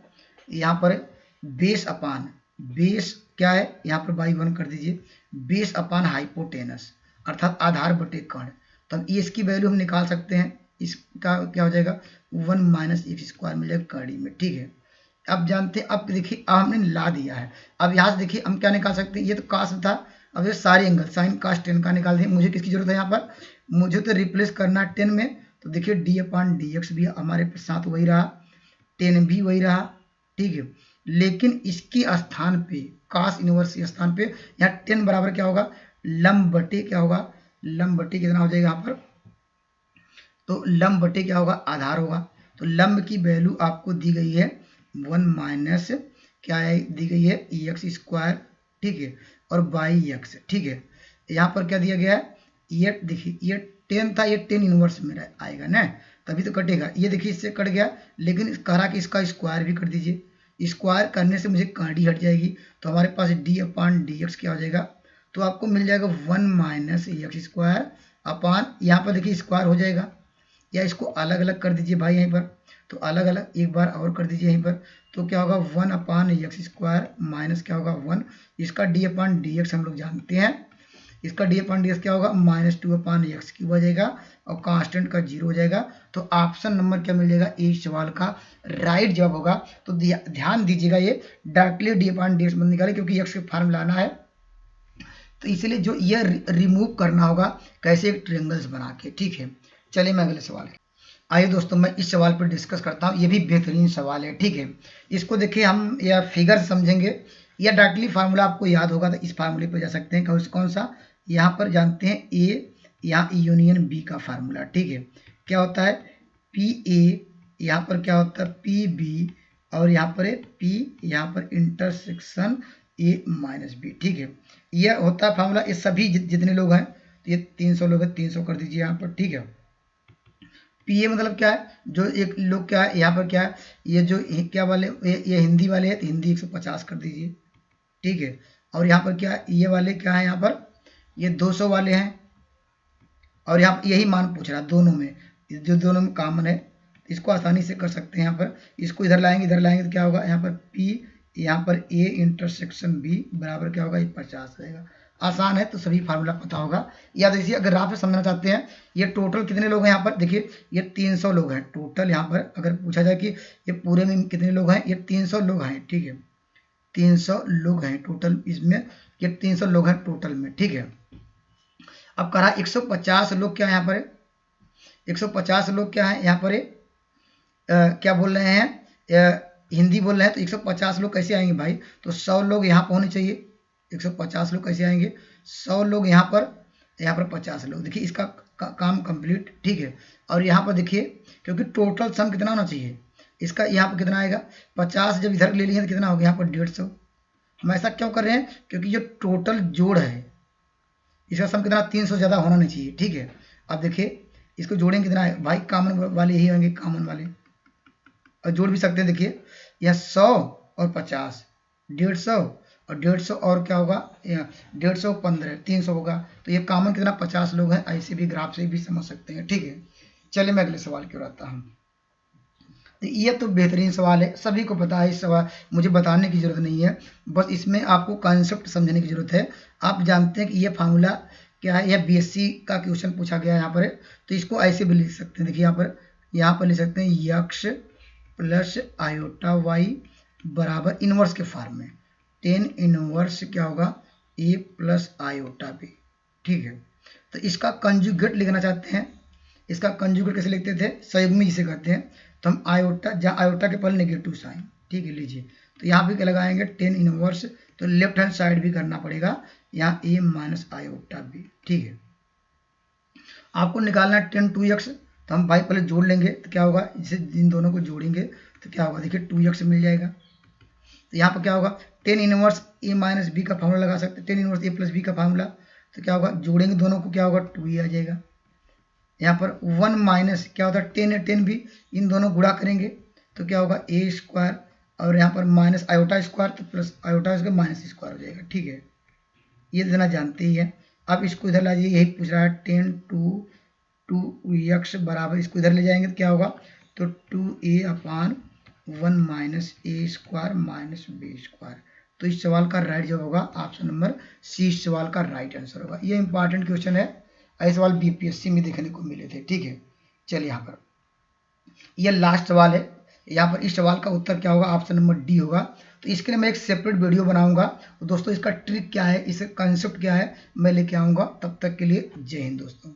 यहाँ पर बेस अपान, बेस क्या है यहाँ पर बाई 1 कर दीजिए, बेस अपान हाइपोटेनस अर्थात आधार बटे कर्ण। तो हम इसकी वैल्यू हम निकाल सकते हैं, इसका क्या हो जाएगा 1 माइनस एक्स स्क्वायर मिल जाएगा कड़ी में, ठीक है। अब जानते हैं, अब देखिए अब हमने ला दिया है, अब यहाँ से देखिए हम क्या निकाल सकते हैं, ये तो कास था, अब ये सारे एंगल साइन कास 10 का निकाल दें। मुझे किसकी जरूरत है, यहाँ पर मुझे तो रिप्लेस करना है 10 में, तो देखिए डी अपान डी एक्स भी हमारे साथ वही रहा, 10 भी वही रहा, ठीक है। लेकिन इसके स्थान पे कास इनवर्स के स्थान पे यहाँ 10 बराबर क्या होगा, लंब बटे क्या होगा, लंब बटे कितना हो जाएगा यहाँ पर, तो लंब बटे क्या होगा, आधार होगा। तो लंब की वैल्यू आपको दी गई है 1 माइनस क्या है, दी गई है एक्स स्क्वायर, ठीक है, और बाई एक्स, ठीक है। यहाँ पर क्या दिया गया है, ये देखिए ये 10 था, ये 10 इनवर्स में आएगा ना, तभी तो कटेगा। ये देखिए इससे कट गया, लेकिन कह रहा कि इसका स्क्वायर भी कर दीजिए, स्क्वायर करने से मुझे काड़ी हट जाएगी, तो हमारे पास डी अपान डी एक्स क्या हो जाएगा, तो आपको मिल जाएगा 1 माइनस एक्स स्क्वायर अपान, यहाँ पर देखिए स्क्वायर हो जाएगा, या इसको अलग अलग कर दीजिए भाई यहीं पर, तो अलग अलग एक बार और कर दीजिए यहीं पर, तो क्या होगा 1 अपान एक्स स्क्वायर माइनस क्या होगा 1, इसका डी अपान डी एक्स हम लोग जानते हैं, इसका डी अपान डी एक्स क्या होगा -2 अपान एक्स क्यूब हो जाएगा और कांस्टेंट का 0 हो जाएगा। तो ऑप्शन नंबर क्या मिल जाएगा, इस सवाल का राइट जवाब होगा। तो ध्यान दीजिएगा, ये डायरेक्टली डी अपान डी एक्स मत निकाले, क्योंकि एक्स के फॉर्म लाना है, तो इसलिए जो ये रिमूव करना होगा कैसे, एक ट्रायंगल्स बना के, ठीक है। चलिए मैं अगले सवाल, आइए दोस्तों मैं इस सवाल पर डिस्कस करता हूँ, ये भी बेहतरीन सवाल है, ठीक है। इसको देखिए हम या फिगर समझेंगे या डायरेक्टली फार्मूला आपको याद होगा तो इस फार्मूले पर जा सकते हैं, कौन सा, यहाँ पर जानते हैं ए यहाँ यूनियन बी का फार्मूला, ठीक है। क्या होता है पी ए, यहाँ पर क्या होता है पी बी, और यहाँ पर है पी, यहाँ पर इंटरसेक्शन ए माइनस बी, ठीक है। यह होता है फार्मूला, ये सभी जितने लोग हैं, तो ये 300 लोग हैं, 300 कर दीजिए यहाँ पर, ठीक है। पी ए मतलब क्या है, जो एक लोग क्या है यहाँ पर क्या है, ये जो क्या वाले ये हिंदी वाले हैं तो हिंदी 150 कर दीजिए, ठीक है। और यहाँ पर क्या है, ये वाले क्या है, यहाँ पर ये 200 वाले हैं, और यहाँ यही मान पूछ रहा है दोनों में, जो दोनों में कॉमन है, इसको आसानी से कर सकते हैं। यहाँ पर इसको इधर लाएंगे तो क्या होगा, यहाँ पर P यहाँ पर A इंटरसेक्शन B बराबर क्या होगा, ये 50 रहेगा। आसान है तो सभी फार्मूला पता होगा, याद रखिए। अगर ग्राफ से समझना चाहते हैं, ये टोटल कितने लोग हैं यहाँ पर, देखिए ये 300 लोग हैं टोटल। यहाँ पर अगर पूछा जाए कि ये पूरे में कितने लोग हैं, ये 300 लोग हैं, ठीक है, 300 लोग हैं टोटल इसमें, ये 300 लोग हैं टोटल में, ठीक है। अब कह रहा 150 लोग क्या यहाँ पर, 150 लोग क्या है यहाँ पर, क्या बोल रहे हैं, हिंदी बोल रहे हैं, तो 150 लोग कैसे आएंगे भाई, तो 100 लोग यहाँ पर होने चाहिए। 150 लोग कैसे आएंगे, 100 लोग यहाँ पर 50 लोग, देखिए इसका काम कंप्लीट, ठीक है। और यहाँ पर देखिए, क्योंकि टोटल सम कितना होना चाहिए इसका, यहाँ पर कितना आएगा, 50 जब इधर ले लिए तो कितना होगा यहाँ पर 150। हम ऐसा क्यों कर रहे हैं, क्योंकि जो टोटल जोड़ है इसका सम कितना 300 ज़्यादा होना नहीं चाहिए, ठीक है। अब देखिए इसको जोड़ेंगे कितना है भाई, कॉमन वाले ही होंगे, कॉमन वाले, और जोड़ भी सकते हैं। देखिए यह 100 और 50, 150 और 150 और क्या होगा, 150 15 300 होगा, तो ये कॉमन कितना 50 लोग हैं। ऐसे भी ग्राफ से भी समझ सकते हैं, ठीक है। चलिए मैं अगले सवाल की ओर आता हूँ। ये तो बेहतरीन सवाल है, सभी को पता है, इस सवाल मुझे बताने की जरूरत नहीं है, बस इसमें आपको कॉन्सेप्ट समझने की जरूरत है। आप जानते हैं कि ये फार्मूला क्या है, यह बीएससी का क्वेश्चन पूछा गया है यहाँ पर, तो इसको ऐसे भी लिख सकते हैं। देखिए यहाँ पर लिख सकते हैं यक्ष प्लस आयोटा वाई बराबर इनवर्स के फॉर्म में, टेन इनवर्स क्या होगा ए प्लस आयोटा बी, ठीक है। तो इसका कंजुगेट लिखना चाहते हैं, इसका कंजुगेट कैसे लिखते थे, संयुग्मी जिसे कहते हैं, तो हम आयोटा, जहाँ आयोटा के पहले नेगेटिव साइन, ठीक है, लीजिए। तो यहाँ पे क्या लगाएंगे, टेन इनवर्स, तो लेफ्ट हैंड साइड भी करना पड़ेगा, यहाँ ए माइनस आयोटा बी, ठीक है। आपको निकालना है 10 2x, तो हम भाई पहले जोड़ लेंगे, तो क्या होगा, इसे इन दोनों को जोड़ेंगे तो क्या होगा, देखिए 2x मिल जाएगा। तो यहाँ पर क्या होगा, 10 इनवर्स ए माइनस बी का फार्मूला लगा सकते हैं, 10 इनवर्स ए प्लस बी का फार्मूला, तो क्या होगा, जोड़ेंगे दोनों को क्या होगा 2e आ जाएगा। यहाँ पर 1 माइनस क्या होता है 10 है, 10 भी इन दोनों गुणा करेंगे तो क्या होगा ए स्क्वायर, और यहाँ पर माइनस आयोटा स्क्वायर, तो plus iota square minus square हो जाएगा, ठीक है। ये देना जानते ही है। अब इसको इधर लाइए, यही पूछ रहा है 10 2x बराबर, इसको इधर ले जाएंगे तो क्या होगा, तो 2a अपान 1 माइनस ए स्क्वायर माइनस बी स्क्वायर। तो इस सवाल का राइट जवाब होगा ऑप्शन नंबर सी, इस सवाल का राइट आंसर होगा। ये इंपॉर्टेंट क्वेश्चन है, ऐसे सवाल बीपीएससी में देखने को मिले थे, ठीक है। चलिए यहाँ पर यह लास्ट सवाल है, यहाँ पर इस सवाल का उत्तर क्या होगा, ऑप्शन नंबर डी होगा। तो इसके लिए मैं एक सेपरेट वीडियो बनाऊंगा, तो दोस्तों इसका ट्रिक क्या है, इसका कंसेप्ट क्या है, मैं लेके आऊंगा। तब तक के लिए जय हिंद दोस्तों।